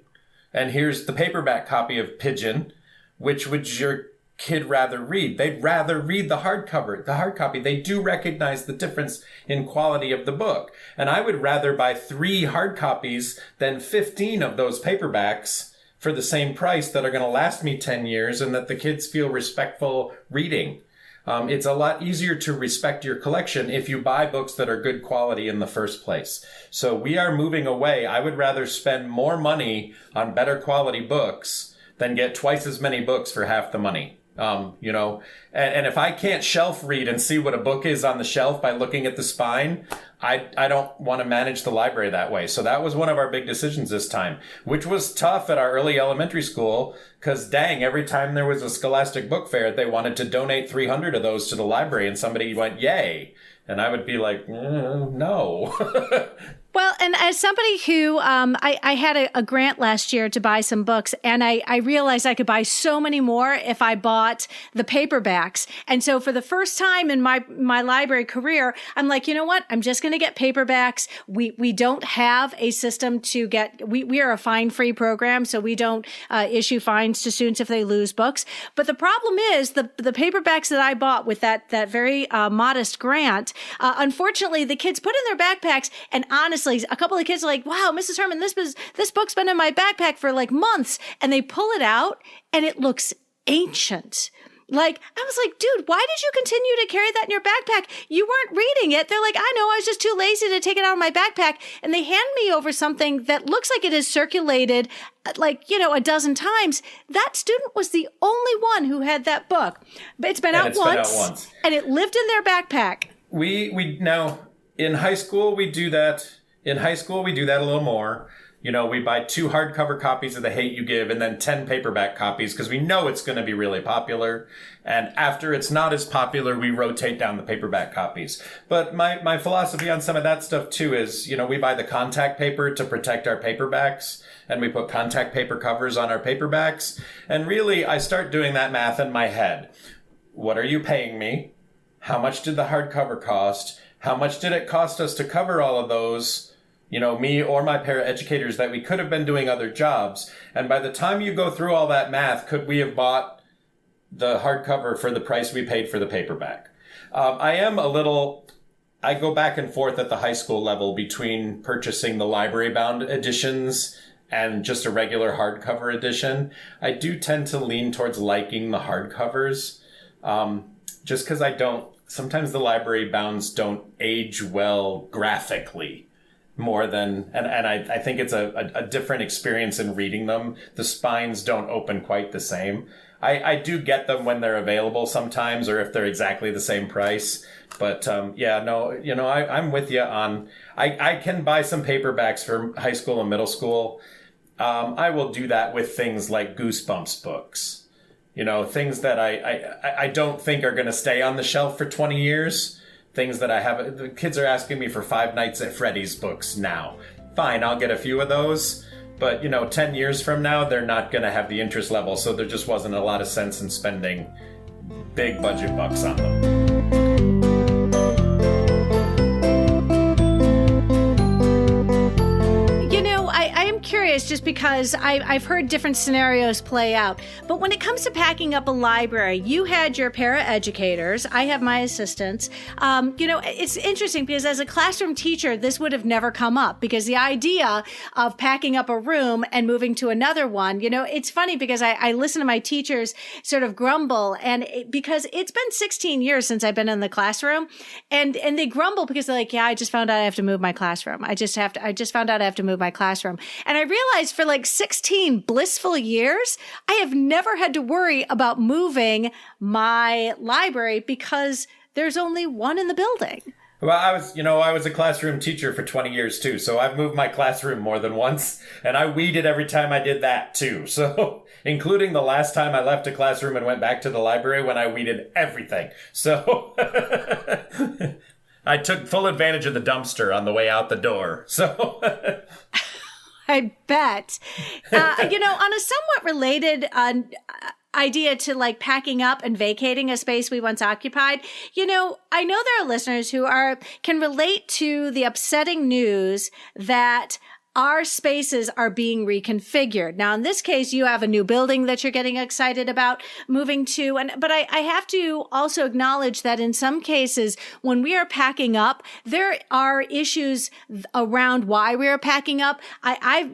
and here's the paperback copy of Pigeon. Which would your kid rather read? They'd rather read the hard copy. They do recognize the difference in quality of the book. And I would rather buy 3 hard copies than 15 of those paperbacks for the same price that are going to last me 10 years and that the kids feel respectful reading. It's a lot easier to respect your collection if you buy books that are good quality in the first place. So we are moving away. I would rather spend more money on better quality books than get twice as many books for half the money. And if I can't shelf read and see what a book is on the shelf by looking at the spine, I don't want to manage the library that way. So that was one of our big decisions this time, which was tough at our early elementary school, because dang, every time there was a Scholastic book fair, they wanted to donate 300 of those to the library, and somebody went, yay. And I would be like, no. Well, and as somebody who, I had a grant last year to buy some books, and I realized I could buy so many more if I bought the paperbacks. And so for the first time in my library career, I'm like, you know what? I'm just going to get paperbacks. We don't have a system to get, we are a fine-free program, so we don't issue fines to students if they lose books. But the problem is the paperbacks that I bought with that very modest grant, unfortunately, the kids put in their backpacks, and honestly, a couple of kids are like, wow, Mrs. Herman, this book's been in my backpack for like months. And they pull it out and it looks ancient. Like, I was like, dude, why did you continue to carry that in your backpack? You weren't reading it. They're like, I know, I was just too lazy to take it out of my backpack. And they hand me over something that looks like it has circulated like, a dozen times. That student was the only one who had that book. But it's been out once. And it lived in their backpack. We now, in high school, we do that. In high school, we do that a little more. We buy 2 hardcover copies of The Hate You Give and then 10 paperback copies because we know it's going to be really popular. And after it's not as popular, we rotate down the paperback copies. But my philosophy on some of that stuff, too, is, we buy the contact paper to protect our paperbacks, and we put contact paper covers on our paperbacks. And really, I start doing that math in my head. What are you paying me? How much did the hardcover cost? How much did it cost us to cover all of those? Me or my paraeducators that we could have been doing other jobs. And by the time you go through all that math, could we have bought the hardcover for the price we paid for the paperback? I go back and forth at the high school level between purchasing the library-bound editions and just a regular hardcover edition. I do tend to lean towards liking the hardcovers, just because sometimes the library bounds don't age well graphically. more than, and I think it's a different experience in reading them. The spines don't open quite the same. I do get them when they're available sometimes, or if they're exactly the same price. But I'm with you on, I can buy some paperbacks for high school and middle school. I will do that with things like Goosebumps books. Things that I don't think are going to stay on the shelf for 20 years. Things that the kids are asking me for Five Nights at Freddy's books now. Fine, I'll get a few of those. But, 10 years from now, they're not going to have the interest level. So there just wasn't a lot of sense in spending big budget bucks on them. Curious just because I've heard different scenarios play out. But when it comes to packing up a library, you had your paraeducators. I have my assistants. It's interesting because as a classroom teacher, this would have never come up because the idea of packing up a room and moving to another one, it's funny because I listen to my teachers sort of grumble because it's been 16 years since I've been in the classroom and they grumble because they're like, yeah, I just found out I have to move my classroom. I just found out I have to move my classroom. And I realized for like 16 blissful years, I have never had to worry about moving my library because there's only one in the building. Well, I was a classroom teacher for 20 years too, so I've moved my classroom more than once, and I weeded every time I did that too. So, including the last time I left a classroom and went back to the library when I weeded everything. So, I took full advantage of the dumpster on the way out the door. So, I bet. On a somewhat related idea to like packing up and vacating a space we once occupied, I know there are listeners who can relate to the upsetting news that our spaces are being reconfigured. Now, in this case, you have a new building that you're getting excited about moving to. But I have to also acknowledge that in some cases, when we are packing up, there are issues around why we are packing up.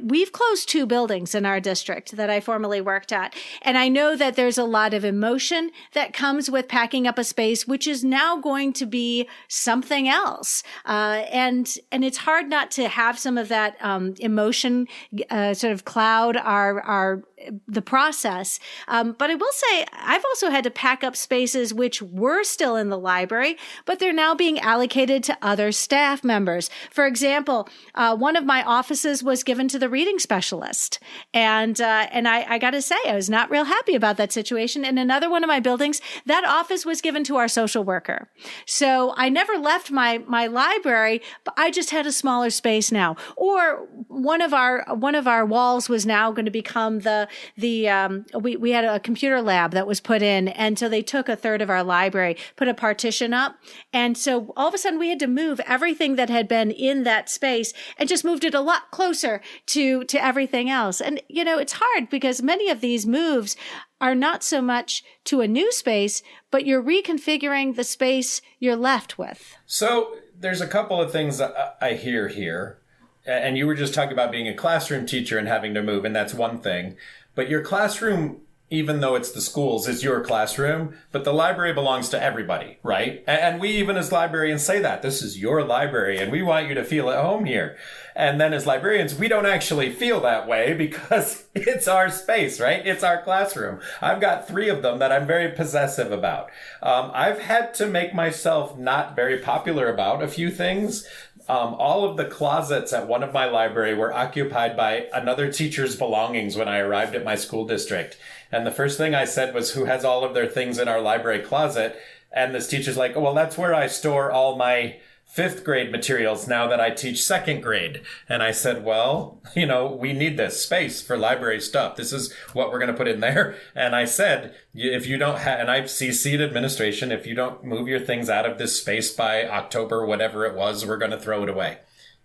We've closed 2 buildings in our district that I formerly worked at. And I know that there's a lot of emotion that comes with packing up a space, which is now going to be something else. And it's hard not to have some of that, emotion sort of cloud the process. But I will say I've also had to pack up spaces which were still in the library, but they're now being allocated to other staff members. For example, one of my offices was given to the reading specialist. And I got to say, I was not real happy about that situation. In another one of my buildings, that office was given to our social worker. So I never left my library, but I just had a smaller space now. Or one of our walls was now going to become we had a computer lab that was put in. And so they took a third of our library, put a partition up. And so all of a sudden we had to move everything that had been in that space and just moved it a lot closer to everything else. And, it's hard because many of these moves are not so much to a new space, but you're reconfiguring the space you're left with. So there's a couple of things that I hear here. And you were just talking about being a classroom teacher and having to move, and that's one thing. But your classroom, even though it's the school's, is your classroom, but the library belongs to everybody, right? And we even as librarians say that. This is your library, and we want you to feel at home here. And then as librarians, we don't actually feel that way because it's our space, right? It's our classroom. I've got 3 of them that I'm very possessive about. I've had to make myself not very popular about a few things. All of the closets at one of my library were occupied by another teacher's belongings when I arrived at my school district. And the first thing I said was, who has all of their things in our library closet? And this teacher's like, oh, well, that's where I store all my 5th grade materials now that I teach 2nd grade. And I said, well, we need this space for library stuff. This is what we're going to put in there. And I said, if you don't have, and I've CC'd administration, if you don't move your things out of this space by October, whatever it was, we're going to throw it away.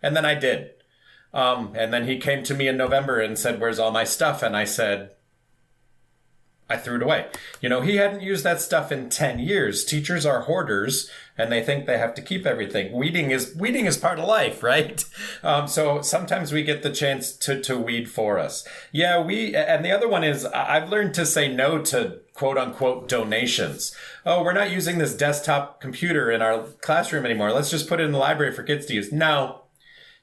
And then I did. And then he came to me in November and said, where's all my stuff? And I said, I threw it away. He hadn't used that stuff in 10 years. Teachers are hoarders and they think they have to keep everything. Weeding is part of life, right? So sometimes we get the chance to weed for us. Yeah, and the other one is I've learned to say no to quote unquote donations. Oh, we're not using this desktop computer in our classroom anymore. Let's just put it in the library for kids to use. No.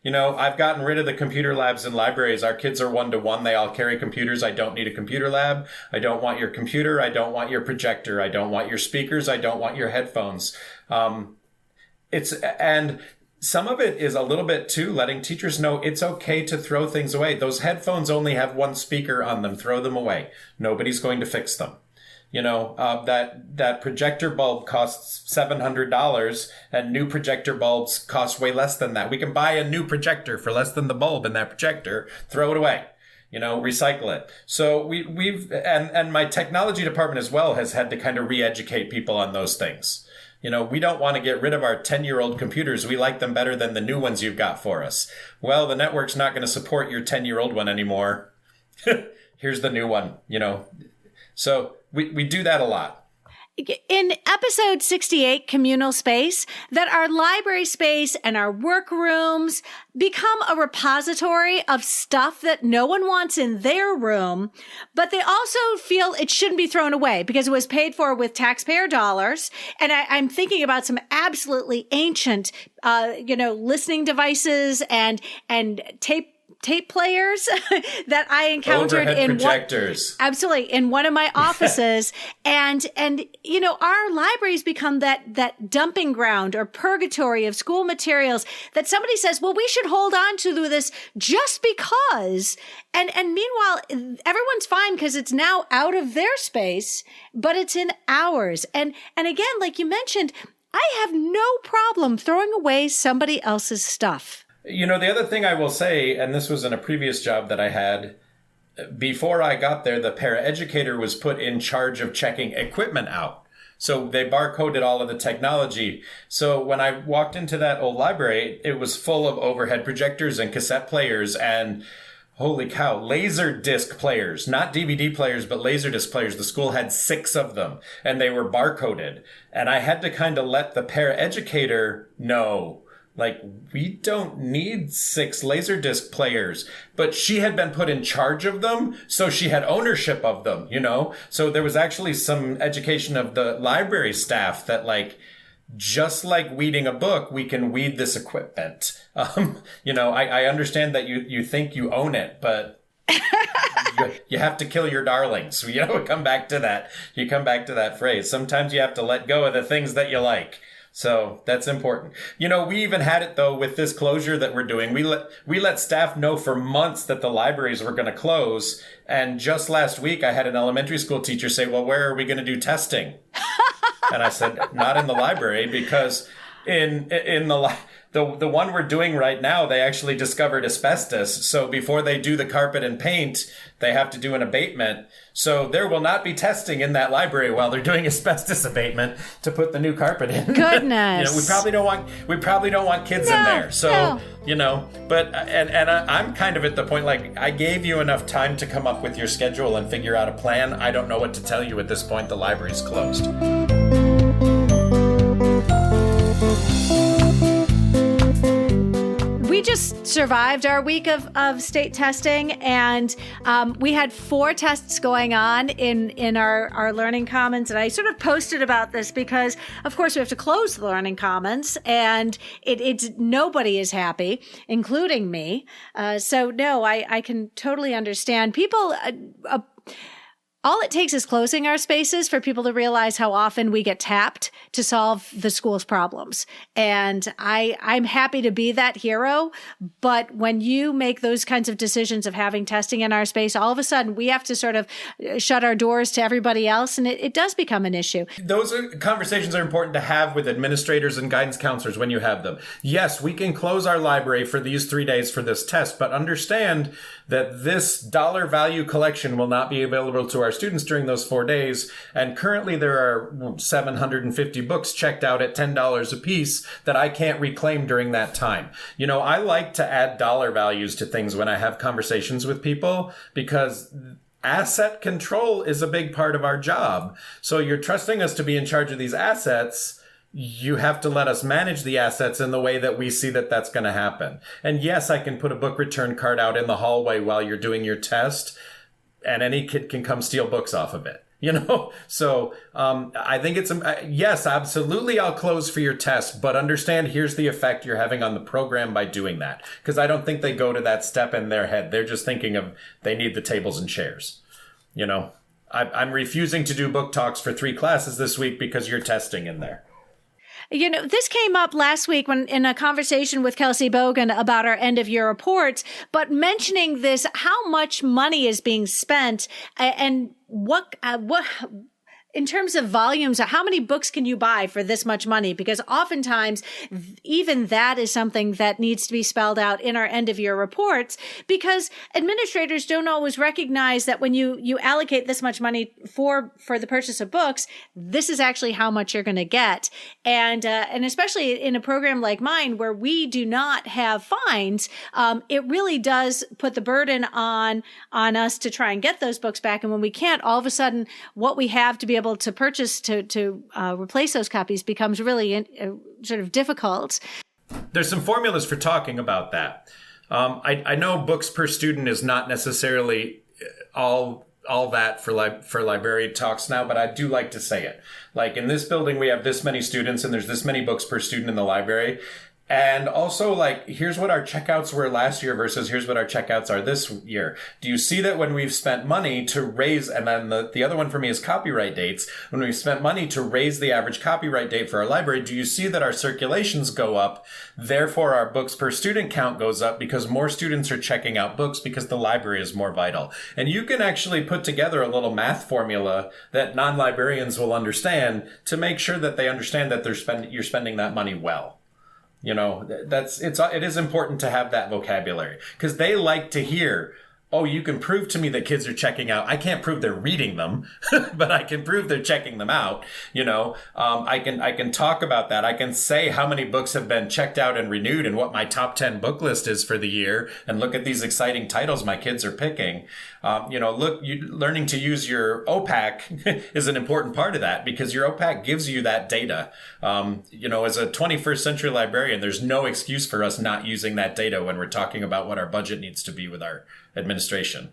I've gotten rid of the computer labs in libraries. Our kids are 1-to-1. They all carry computers. I don't need a computer lab. I don't want your computer. I don't want your projector. I don't want your speakers. I don't want your headphones. And some of it is a little bit too letting teachers know it's okay to throw things away. Those headphones only have one speaker on them. Throw them away. Nobody's going to fix them. That projector bulb costs $700 and new projector bulbs cost way less than that. We can buy a new projector for less than the bulb in that projector, throw it away, recycle it. So and my technology department as well has had to kind of re-educate people on those things. We don't want to get rid of our 10-year-old computers. We like them better than the new ones you've got for us. Well, the network's not going to support your 10-year-old one anymore. Here's the new one, So we do that a lot. In episode 68, Communal Space, that our library space and our workrooms become a repository of stuff that no one wants in their room, but they also feel it shouldn't be thrown away because it was paid for with taxpayer dollars. And I'm thinking about some absolutely ancient, listening devices and tape players that I encountered in projectors. Absolutely, in one of my offices. and our libraries become that dumping ground or purgatory of school materials that somebody says, well, we should hold on to this just because. And meanwhile, everyone's fine because it's now out of their space, but it's in ours. And again, like you mentioned, I have no problem throwing away somebody else's stuff. The other thing I will say, and this was in a previous job that I had, before I got there, the paraeducator was put in charge of checking equipment out. So they barcoded all of the technology. So when I walked into that old library, it was full of overhead projectors and cassette players and, holy cow, laser disc players, not DVD players, but laser disc players. The school had 6 of them and they were barcoded. And I had to kind of let the paraeducator know, we don't need 6 Laserdisc players, but she had been put in charge of them, so she had ownership of them, So there was actually some education of the library staff that, just like weeding a book, we can weed this equipment. I understand that you think you own it, but you have to kill your darlings. Come back to that. You come back to that phrase. Sometimes you have to let go of the things that you like. So that's important. We even had it, though, with this closure that we're doing. We let staff know for months that the libraries were going to close. And just last week, I had an elementary school teacher say, well, where are we going to do testing? And I said, not in the library, because in the one we're doing right now, they actually discovered asbestos. So before they do the carpet and paint, they have to do an abatement. So there will not be testing in that library while they're doing asbestos abatement to put the new carpet in. Goodness. We probably don't want kids in there. So, but I'm kind of at the point, I gave you enough time to come up with your schedule and figure out a plan. I don't know what to tell you at this point. The library's closed. We just survived our week of state testing, and we had 4 tests going on in our Learning Commons. And I sort of posted about this because, of course, we have to close the Learning Commons, and it's nobody is happy, including me. So no, I can totally understand people. All it takes is closing our spaces for people to realize how often we get tapped to solve the school's problems. And I'm happy to be that hero. But when you make those kinds of decisions of having testing in our space, all of a sudden we have to sort of shut our doors to everybody else. And it does become an issue. Those conversations are important to have with administrators and guidance counselors when you have them. Yes, we can close our library for these 3 days for this test, but understand that this dollar value collection will not be available to our students during those 4 days. And currently there are 750 books checked out at $10 a piece that I can't reclaim during that time. I like to add dollar values to things when I have conversations with people because asset control is a big part of our job. So you're trusting us to be in charge of these assets. You have to let us manage the assets in the way that we see that that's going to happen. And yes, I can put a book return card out in the hallway while you're doing your test, and any kid can come steal books off of it. So I think it's, yes, absolutely, I'll close for your test, but understand here's the effect you're having on the program by doing that. Because I don't think they go to that step in their head. They're just thinking of they need the tables and chairs. I'm refusing to do book talks for 3 classes this week because you're testing in there. This came up last week when in a conversation with Kelsey Bogan about our end of year reports, but mentioning this, how much money is being spent and what in terms of volumes, how many books can you buy for this much money? Because oftentimes, even that is something that needs to be spelled out in our end of year reports, because administrators don't always recognize that when you allocate this much money for the purchase of books, this is actually how much you're going to get. And especially in a program like mine, where we do not have fines, it really does put the burden on us to try and get those books back. And when we can't, all of a sudden, what we have to be able to purchase to replace those copies becomes really sort of difficult. There's some formulas for talking about that. I know books per student is not necessarily all that for library talks now, but I do like to say it. Like in this building, we have this many students and there's this many books per student in the library. And also, like, here's what our checkouts were last year versus here's what our checkouts are this year. Do you see that when we've spent money to raise, and then the other one for me is copyright dates, when we've spent money to raise the average copyright date for our library, do you see that our circulations go up, therefore our books per student count goes up because more students are checking out books because the library is more vital. And you can actually put together a little math formula that non-librarians will understand to make sure that they understand that you're spending that money well. It is important to have that vocabulary because they like to hear, oh, you can prove to me that kids are checking out. I can't prove they're reading them, but I can prove they're checking them out. I can talk about that. I can say how many books have been checked out and renewed and what my top 10 book list is for the year. And look at these exciting titles my kids are picking. Learning to use your OPAC is an important part of that because your OPAC gives you that data. As a 21st century librarian, there's no excuse for us not using that data when we're talking about what our budget needs to be with our administration.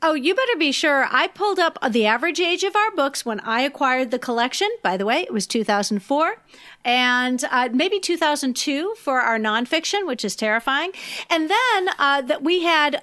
Oh, you better be sure. I pulled up the average age of our books when I acquired the collection. By the way, it was 2004. And maybe 2002 for our nonfiction, which is terrifying. And then that we had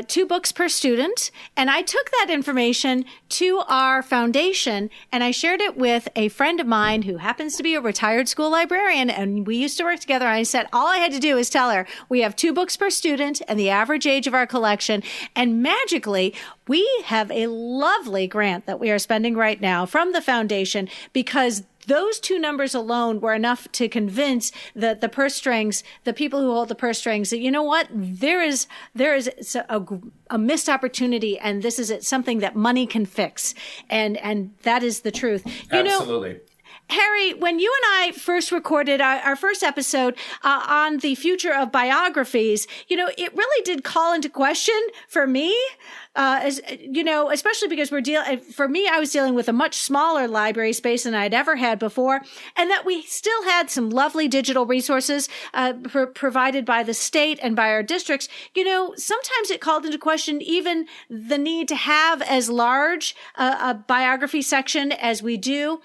2 books per student. And I took that information to our foundation and I shared it with a friend of mine who happens to be a retired school librarian. And we used to work together. I said, all I had to do is tell her we have 2 books per student and the average age of our collection. And magically, we have a lovely grant that we are spending right now from the foundation because those 2 numbers alone were enough to convince the purse strings, the people who hold the purse strings, that, you know what, there is a missed opportunity, and this is something that money can fix, and that is the truth. Absolutely. Harry, when you and I first recorded our first episode on the future of biographies, it really did call into question for me, especially because for me, I was dealing with a much smaller library space than I'd ever had before, and that we still had some lovely digital resources provided by the state and by our districts. Sometimes it called into question even the need to have as large a biography section as we do.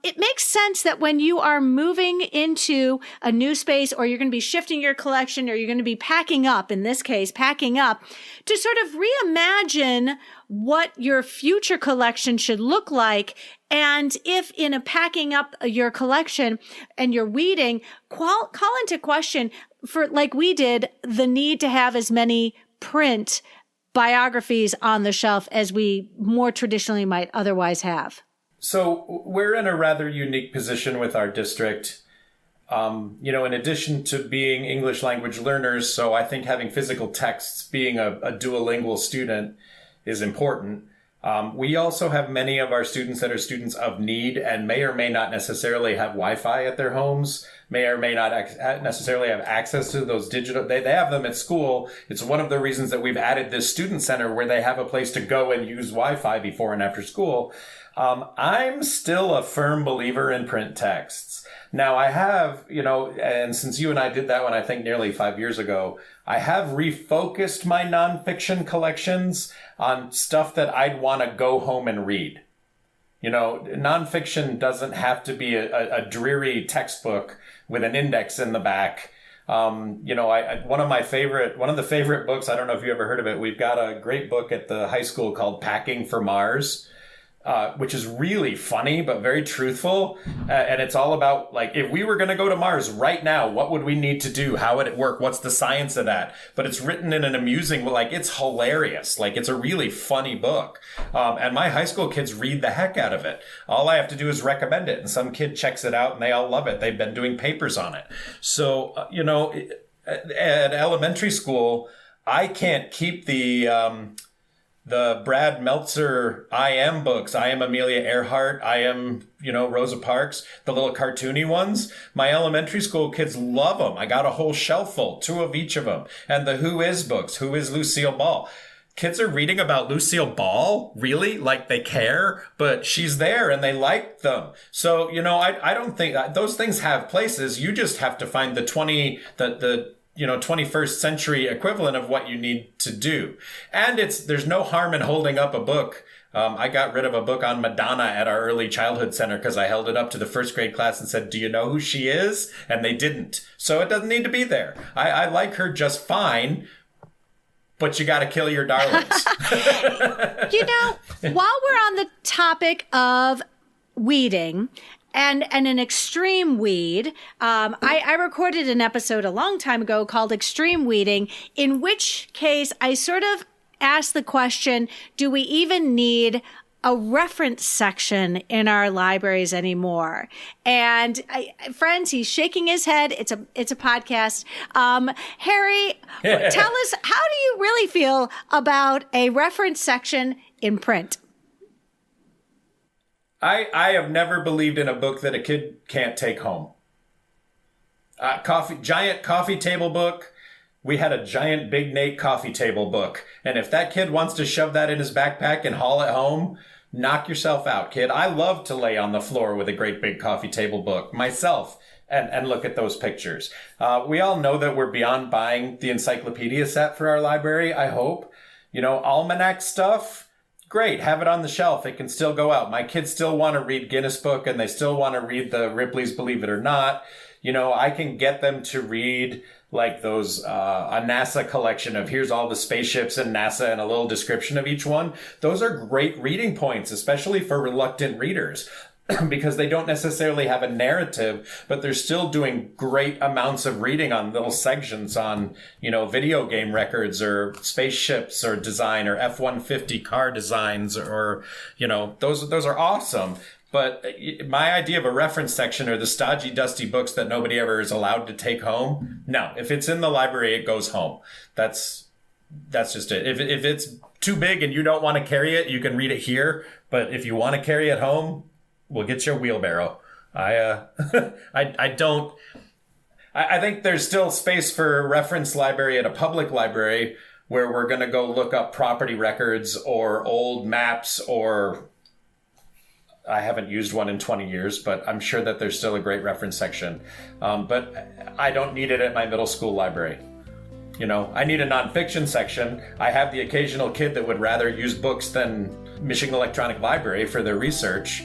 It makes sense that when you are moving into a new space or you're going to be shifting your collection or you're going to be packing up, to sort of reimagine what your future collection should look like. And if in a packing up your collection and your weeding, call into question, for like we did, the need to have as many print biographies on the shelf as we more traditionally might otherwise have. So we're in a rather unique position with our district. In addition to being English language learners, so I think having physical texts, being a duolingual student is important. We also have many of our students that are students of need and may or may not necessarily have Wi-Fi at their homes, may or may not necessarily have access to those digital. They have them at school. It's one of the reasons that we've added this student center where they have a place to go and use Wi-Fi before and after school. I'm still a firm believer in print texts. Now I have, and since you and I did that one, I think nearly 5 years ago, I have refocused my nonfiction collections on stuff that I'd want to go home and read. Nonfiction doesn't have to be a dreary textbook with an index in the back. One of the favorite books, I don't know if you ever heard of it. We've got a great book at the high school called Packing for Mars. Which is really funny, but very truthful. And it's all about, like, if we were going to go to Mars right now, what would we need to do? How would it work? What's the science of that? But it's written in an amusing, it's hilarious. Like, it's a really funny book. And my high school kids read the heck out of it. All I have to do is recommend it. And some kid checks it out and they all love it. They've been doing papers on it. So, at elementary school, I can't keep the Brad Meltzer I Am books. I Am Amelia Earhart. I Am, Rosa Parks, the little cartoony ones. My elementary school kids love them. I got a whole shelf full, 2 of each of them. And the Who Is books. Who is Lucille Ball? Kids are reading about Lucille Ball? Really? Like they care? But she's there and they like them. So, I don't think those things have places. You just have to find the 21st century equivalent of what you need to do. And there's no harm in holding up a book. I got rid of a book on Madonna at our early childhood center because I held it up to the first grade class and said, "Do you know who she is?" And they didn't. So it doesn't need to be there. I like her just fine, but you got to kill your darlings. While we're on the topic of weeding, and an extreme weed. I recorded an episode a long time ago called Extreme Weeding, in which case I sort of asked the question, do we even need a reference section in our libraries anymore? And friends, he's shaking his head. It's a podcast. Harry, tell us, how do you really feel about a reference section in print? I have never believed in a book that a kid can't take home. Giant coffee table book. We had a giant Big Nate coffee table book. And if that kid wants to shove that in his backpack and haul it home, knock yourself out, kid. I love to lay on the floor with a great big coffee table book myself and look at those pictures. We all know that we're beyond buying the encyclopedia set for our library, I hope. Almanac stuff. Great, have it on the shelf. It can still go out. My kids still want to read Guinness Book and they still want to read the Ripley's Believe It or Not. I can get them to read like those, a NASA collection of here's all the spaceships in NASA and a little description of each one. Those are great reading points, especially for reluctant readers. Because they don't necessarily have a narrative, but they're still doing great amounts of reading on little sections on, video game records or spaceships or design or F-150 car designs or, those are awesome. But my idea of a reference section are the stodgy, dusty books that nobody ever is allowed to take home. No, if it's in the library, it goes home. That's just it. If it's too big and you don't want to carry it, you can read it here. But if you want to carry it home, we'll get you a wheelbarrow. I think there's still space for a reference library at a public library where we're going to go look up property records or old maps or I haven't used one in 20 years, but I'm sure that there's still a great reference section. But I don't need it at my middle school library. I need a nonfiction section. I have the occasional kid that would rather use books than Michigan Electronic Library for their research.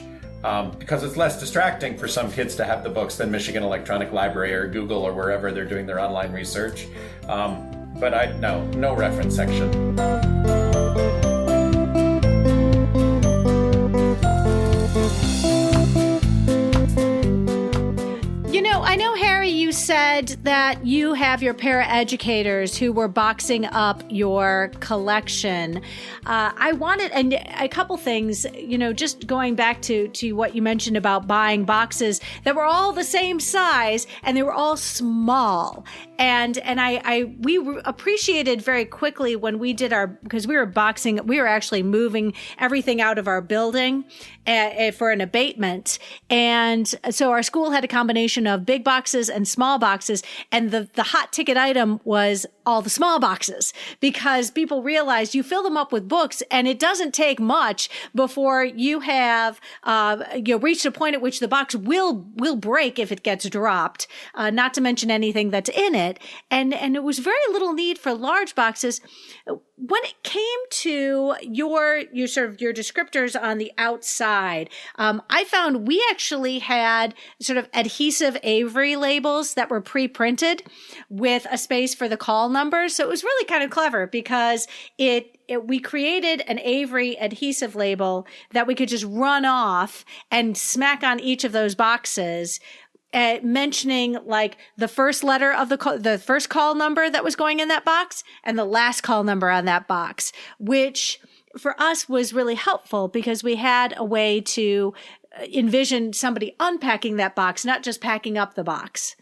Because it's less distracting for some kids to have the books than Michigan Electronic Library or Google or wherever they're doing their online research. But no reference section. I know, Harry, you said that you have your paraeducators who were boxing up your collection. I wanted, and a couple things, just going back to what you mentioned about buying boxes that were all the same size and they were all small. And we appreciated very quickly when we did because we were actually moving everything out of our building for an abatement. And so our school had a combination of big boxes and small boxes. And the hot ticket item was all the small boxes, because people realized you fill them up with books and it doesn't take much before you have reached a point at which the box will break if it gets dropped, not to mention anything that's in it. And it was very little need for large boxes. When it came to your descriptors on the outside, I found we actually had sort of adhesive Avery labels that were pre-printed with a space for the call numbers. So it was really kind of clever because we created an Avery adhesive label that we could just run off and smack on each of those boxes, mentioning like the first letter of the first call number that was going in that box and the last call number on that box, which for us was really helpful because we had a way to envision somebody unpacking that box, not just packing up the box.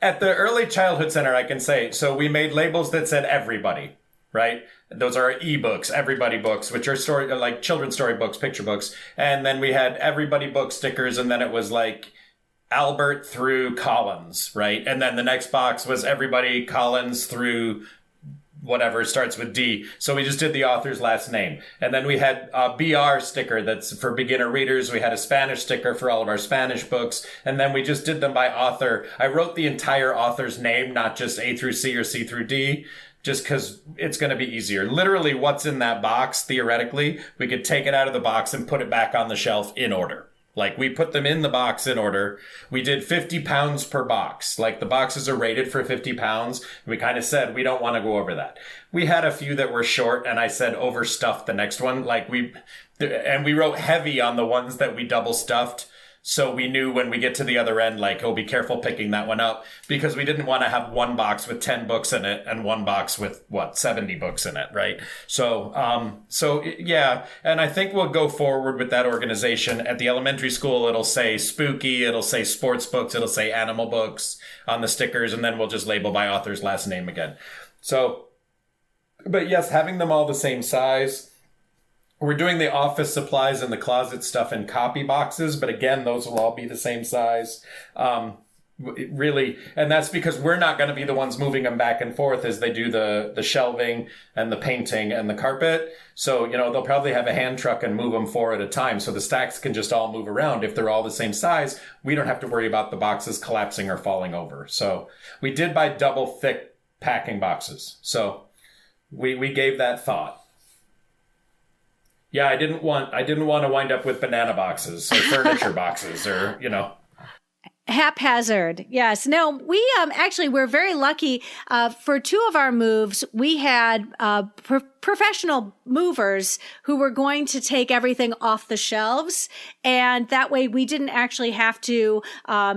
At the Early Childhood Center, I can say, so we made labels that said everybody, right? Those are ebooks, everybody books, which are like children's story books, picture books. And then we had everybody book stickers, and then it was like Albert through Collins, right? And then the next box was everybody Collins through whatever starts with D. So we just did the author's last name. And then we had a BR sticker that's for beginner readers. We had a Spanish sticker for all of our Spanish books. And then we just did them by author. I wrote the entire author's name, not just A through C or C through D, just because it's going to be easier. Literally what's in that box, theoretically, we could take it out of the box and put it back on the shelf in order. Like, we put them in the box in order. We did 50 pounds per box. Like, the boxes are rated for 50 pounds. We kind of said, we don't want to go over that. We had a few that were short, and I said overstuffed the next one. Like, we wrote heavy on the ones that we double stuffed. So we knew when we get to the other end, like, oh, be careful picking that one up, because we didn't want to have one box with 10 books in it and one box with 70 books in it, right? So yeah. And I think we'll go forward with that organization. At the elementary school, it'll say spooky, it'll say sports books, it'll say animal books on the stickers, and then we'll just label by author's last name again. So, but yes, having them all the same size. We're doing the office supplies and the closet stuff in copy boxes, but again, those will all be the same size. Really, and that's because we're not going to be the ones moving them back and forth as they do the shelving and the painting and the carpet. So, they'll probably have a hand truck and move them 4 at a time. So the stacks can just all move around. If they're all the same size, we don't have to worry about the boxes collapsing or falling over. So we did buy double thick packing boxes. So we gave that thought. Yeah, I didn't want to wind up with banana boxes or furniture boxes or, Haphazard. Yes. No, we we're very lucky. For 2 of our moves, we had professional movers who were going to take everything off the shelves. And that way we didn't actually have to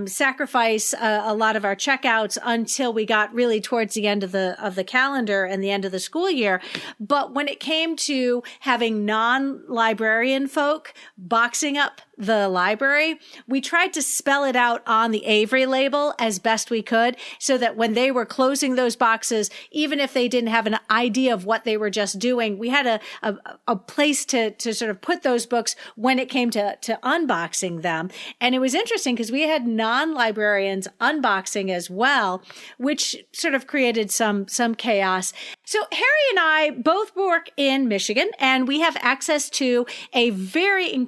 sacrifice a lot of our checkouts until we got really towards the end of the calendar and the end of the school year. But when it came to having non-librarian folk boxing up the library, we tried to spell it out on the Avery label as best we could, so that when they were closing those boxes, even if they didn't have an idea of what they were just doing, we had a place to sort of put those books when it came to unboxing them. And it was interesting because we had non-librarians unboxing as well, which sort of created some chaos. So Harry and I both work in Michigan, and we have access to a very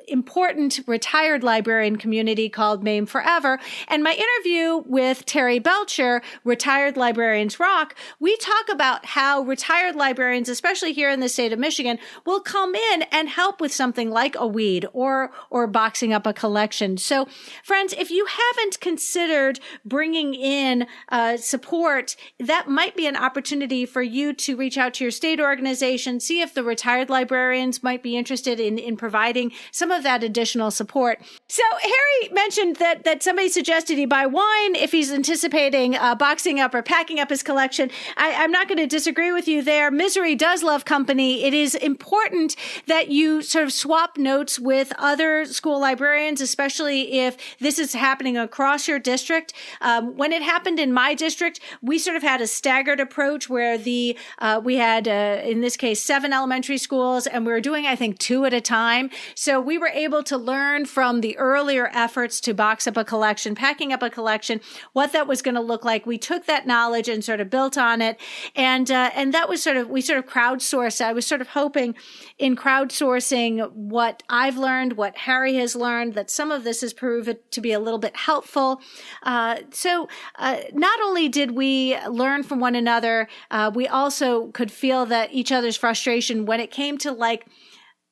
important retired librarian community called MAME Forever. And my interview with Terry Belcher, Retired Librarians Rock, we talk about how retired librarians, especially here in the state of Michigan, will come in and help with something like a weed or boxing up a collection. So friends, if you haven't considered bringing in support, that might be an opportunity for you to reach out to your state organization, see if the retired librarians might be interested in providing some of that additional support. So Harry mentioned that somebody suggested he buy wine if he's anticipating boxing up or packing up his collection. I'm not going to disagree with you there. Misery does love company. It is important that you sort of swap notes with other school librarians, especially if this is happening across your district. When it happened in my district, we sort of had a staggered approach where we had, in this case, 7 elementary schools, and we were doing, I think, 2 at a time. So we were able to learn from the earlier efforts to box up a collection, packing up a collection, what that was going to look like. We took that knowledge and sort of built on it. And that was we sort of crowdsourced. I was sort of hoping in crowdsourcing what I've learned, what Harry has learned, that some of this has proven to be a little bit helpful. So not only did we learn from one another, we also could feel that each other's frustration when it came to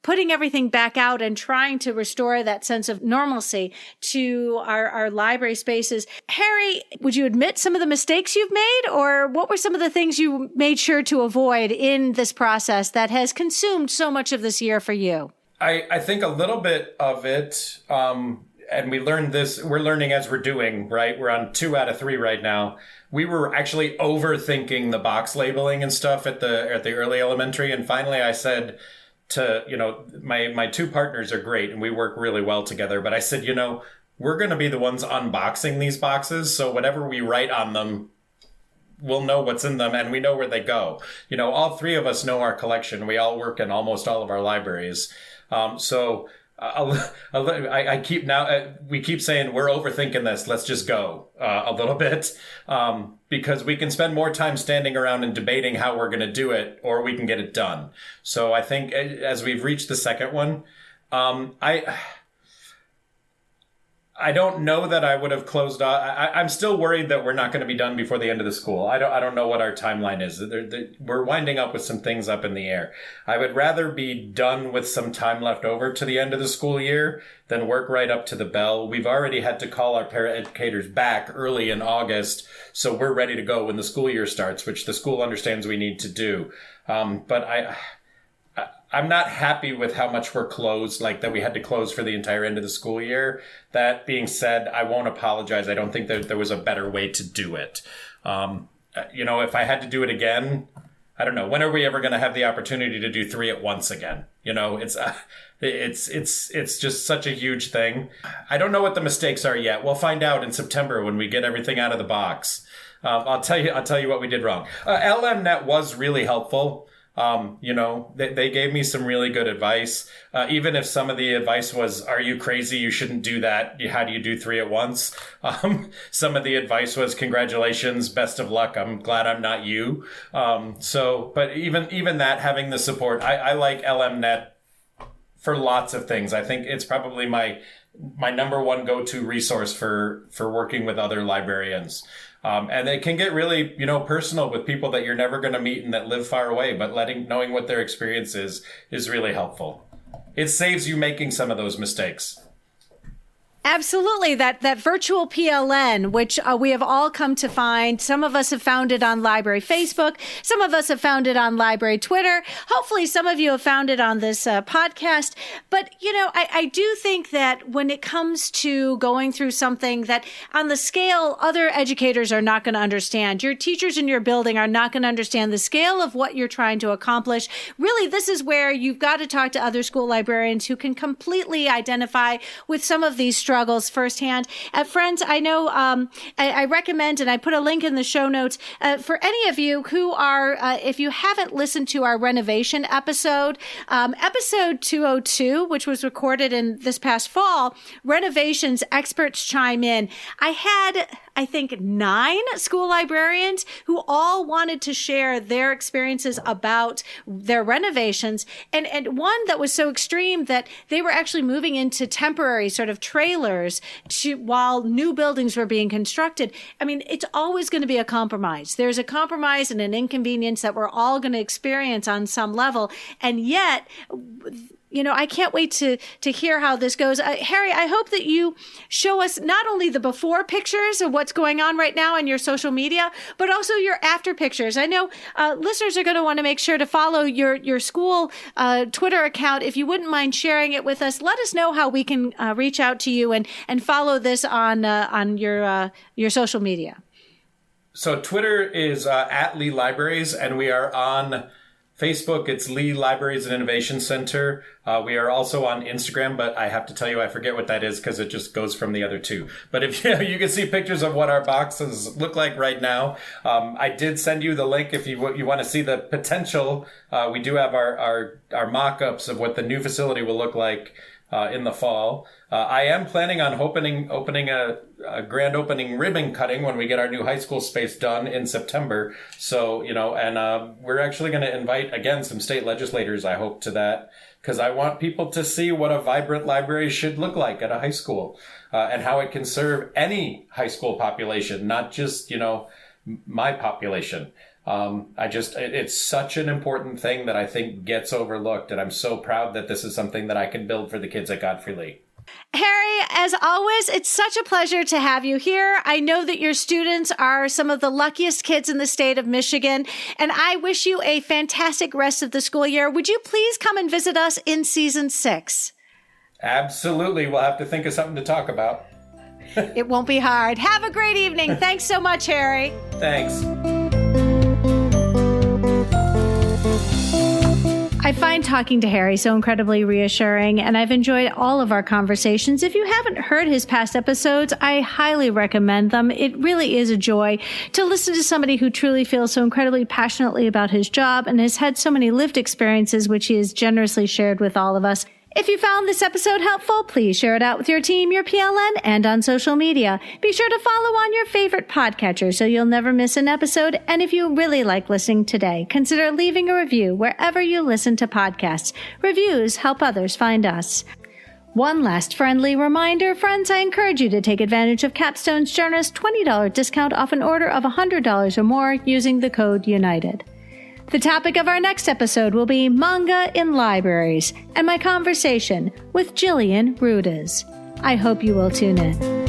putting everything back out and trying to restore that sense of normalcy to our library spaces. Harry, would you admit some of the mistakes you've made, or what were some of the things you made sure to avoid in this process that has consumed so much of this year for you? I think a little bit of it, and we learned this, we're learning as we're doing, right? We're on 2 out of 3 right now. We were actually overthinking the box labeling and stuff at the early elementary. And finally I said to, my 2 partners are great and we work really well together. But I said, we're going to be the ones unboxing these boxes. So whatever we write on them, we'll know what's in them and we know where they go. All 3 of us know our collection. We all work in almost all of our libraries. We keep saying we're overthinking this. Let's just go a little bit because we can spend more time standing around and debating how we're going to do it, or we can get it done. So I think as we've reached the second one, I don't know that I would have closed off. I'm still worried that we're not going to be done before the end of the school. I don't know what our timeline is. We're winding up with some things up in the air. I would rather be done with some time left over to the end of the school year than work right up to the bell. We've already had to call our paraeducators back early in August, so we're ready to go when the school year starts, which the school understands we need to do. But I'm not happy with how much we're closed, that we had to close for the entire end of the school year. That being said, I won't apologize. I don't think that there was a better way to do it. If I had to do it again, I don't know. When are we ever going to have the opportunity to do 3 at once again? It's just such a huge thing. I don't know what the mistakes are yet. We'll find out in September when we get everything out of the box. I'll tell you what we did wrong. LMNet was really helpful. They gave me some really good advice. Even if some of the advice was, are you crazy? You shouldn't do that. How do you do 3 at once? Some of the advice was, congratulations, best of luck. I'm glad I'm not you. But even that, having the support, I like LMNet for lots of things. I think it's probably my number one go-to resource for working with other librarians. And it can get really, personal with people that you're never going to meet and that live far away, but knowing what their experience is really helpful. It saves you making some of those mistakes. Absolutely. That virtual PLN, which we have all come to find. Some of us have found it on Library Facebook. Some of us have found it on Library Twitter. Hopefully some of you have found it on this podcast. But, I do think that when it comes to going through something that on the scale other educators are not going to understand, your teachers in your building are not going to understand the scale of what you're trying to accomplish. Really, this is where you've got to talk to other school librarians who can completely identify with some of these struggles firsthand. Friends, I know I recommend, and I put a link in the show notes, for any of you who are, if you haven't listened to our renovation episode, episode 202, which was recorded in this past fall, Renovations Experts Chime In. I had, I think, 9 school librarians who all wanted to share their experiences about their renovations. And one that was so extreme that they were actually moving into temporary sort of trailers while new buildings were being constructed. I mean, it's always going to be a compromise. There's a compromise and an inconvenience that we're all going to experience on some level. And yet, I can't wait to hear how this goes. Harry, I hope that you show us not only the before pictures of what's going on right now on your social media, but also your after pictures. I know listeners are going to want to make sure to follow your school Twitter account. If you wouldn't mind sharing it with us, let us know how we can reach out to you and follow this on your social media. So Twitter is at Lee Libraries, and we are on Facebook. It's Lee Libraries and Innovation Center. We are also on Instagram, but I have to tell you, I forget what that is because it just goes from the other two. But if you can see pictures of what our boxes look like right now. I did send you the link if you want to see the potential. We do have our mock-ups of what the new facility will look like in the fall. I am planning on opening a grand opening ribbon cutting when we get our new high school space done in September. So, and we're actually going to invite, again, some state legislators, I hope, to that, because I want people to see what a vibrant library should look like at a high school, and how it can serve any high school population, not just, my population. It's such an important thing that I think gets overlooked, and I'm so proud that this is something that I can build for the kids at Godfrey-Lee. Harry, as always, it's such a pleasure to have you here. I know that your students are some of the luckiest kids in the state of Michigan, and I wish you a fantastic rest of the school year. Would you please come and visit us in season 6? Absolutely. We'll have to think of something to talk about. It won't be hard. Have a great evening. Thanks so much, Harry. Thanks. I find talking to Harry so incredibly reassuring, and I've enjoyed all of our conversations. If you haven't heard his past episodes, I highly recommend them. It really is a joy to listen to somebody who truly feels so incredibly passionately about his job and has had so many lived experiences, which he has generously shared with all of us. If you found this episode helpful, please share it out with your team, your PLN, and on social media. Be sure to follow on your favorite podcatcher so you'll never miss an episode. And if you really like listening today, consider leaving a review wherever you listen to podcasts. Reviews help others find us. One last friendly reminder, friends, I encourage you to take advantage of Capstone's generous $20 discount off an order of $100 or more using the code UNITED. The topic of our next episode will be manga in libraries and my conversation with Jillian Rudas. I hope you will tune in.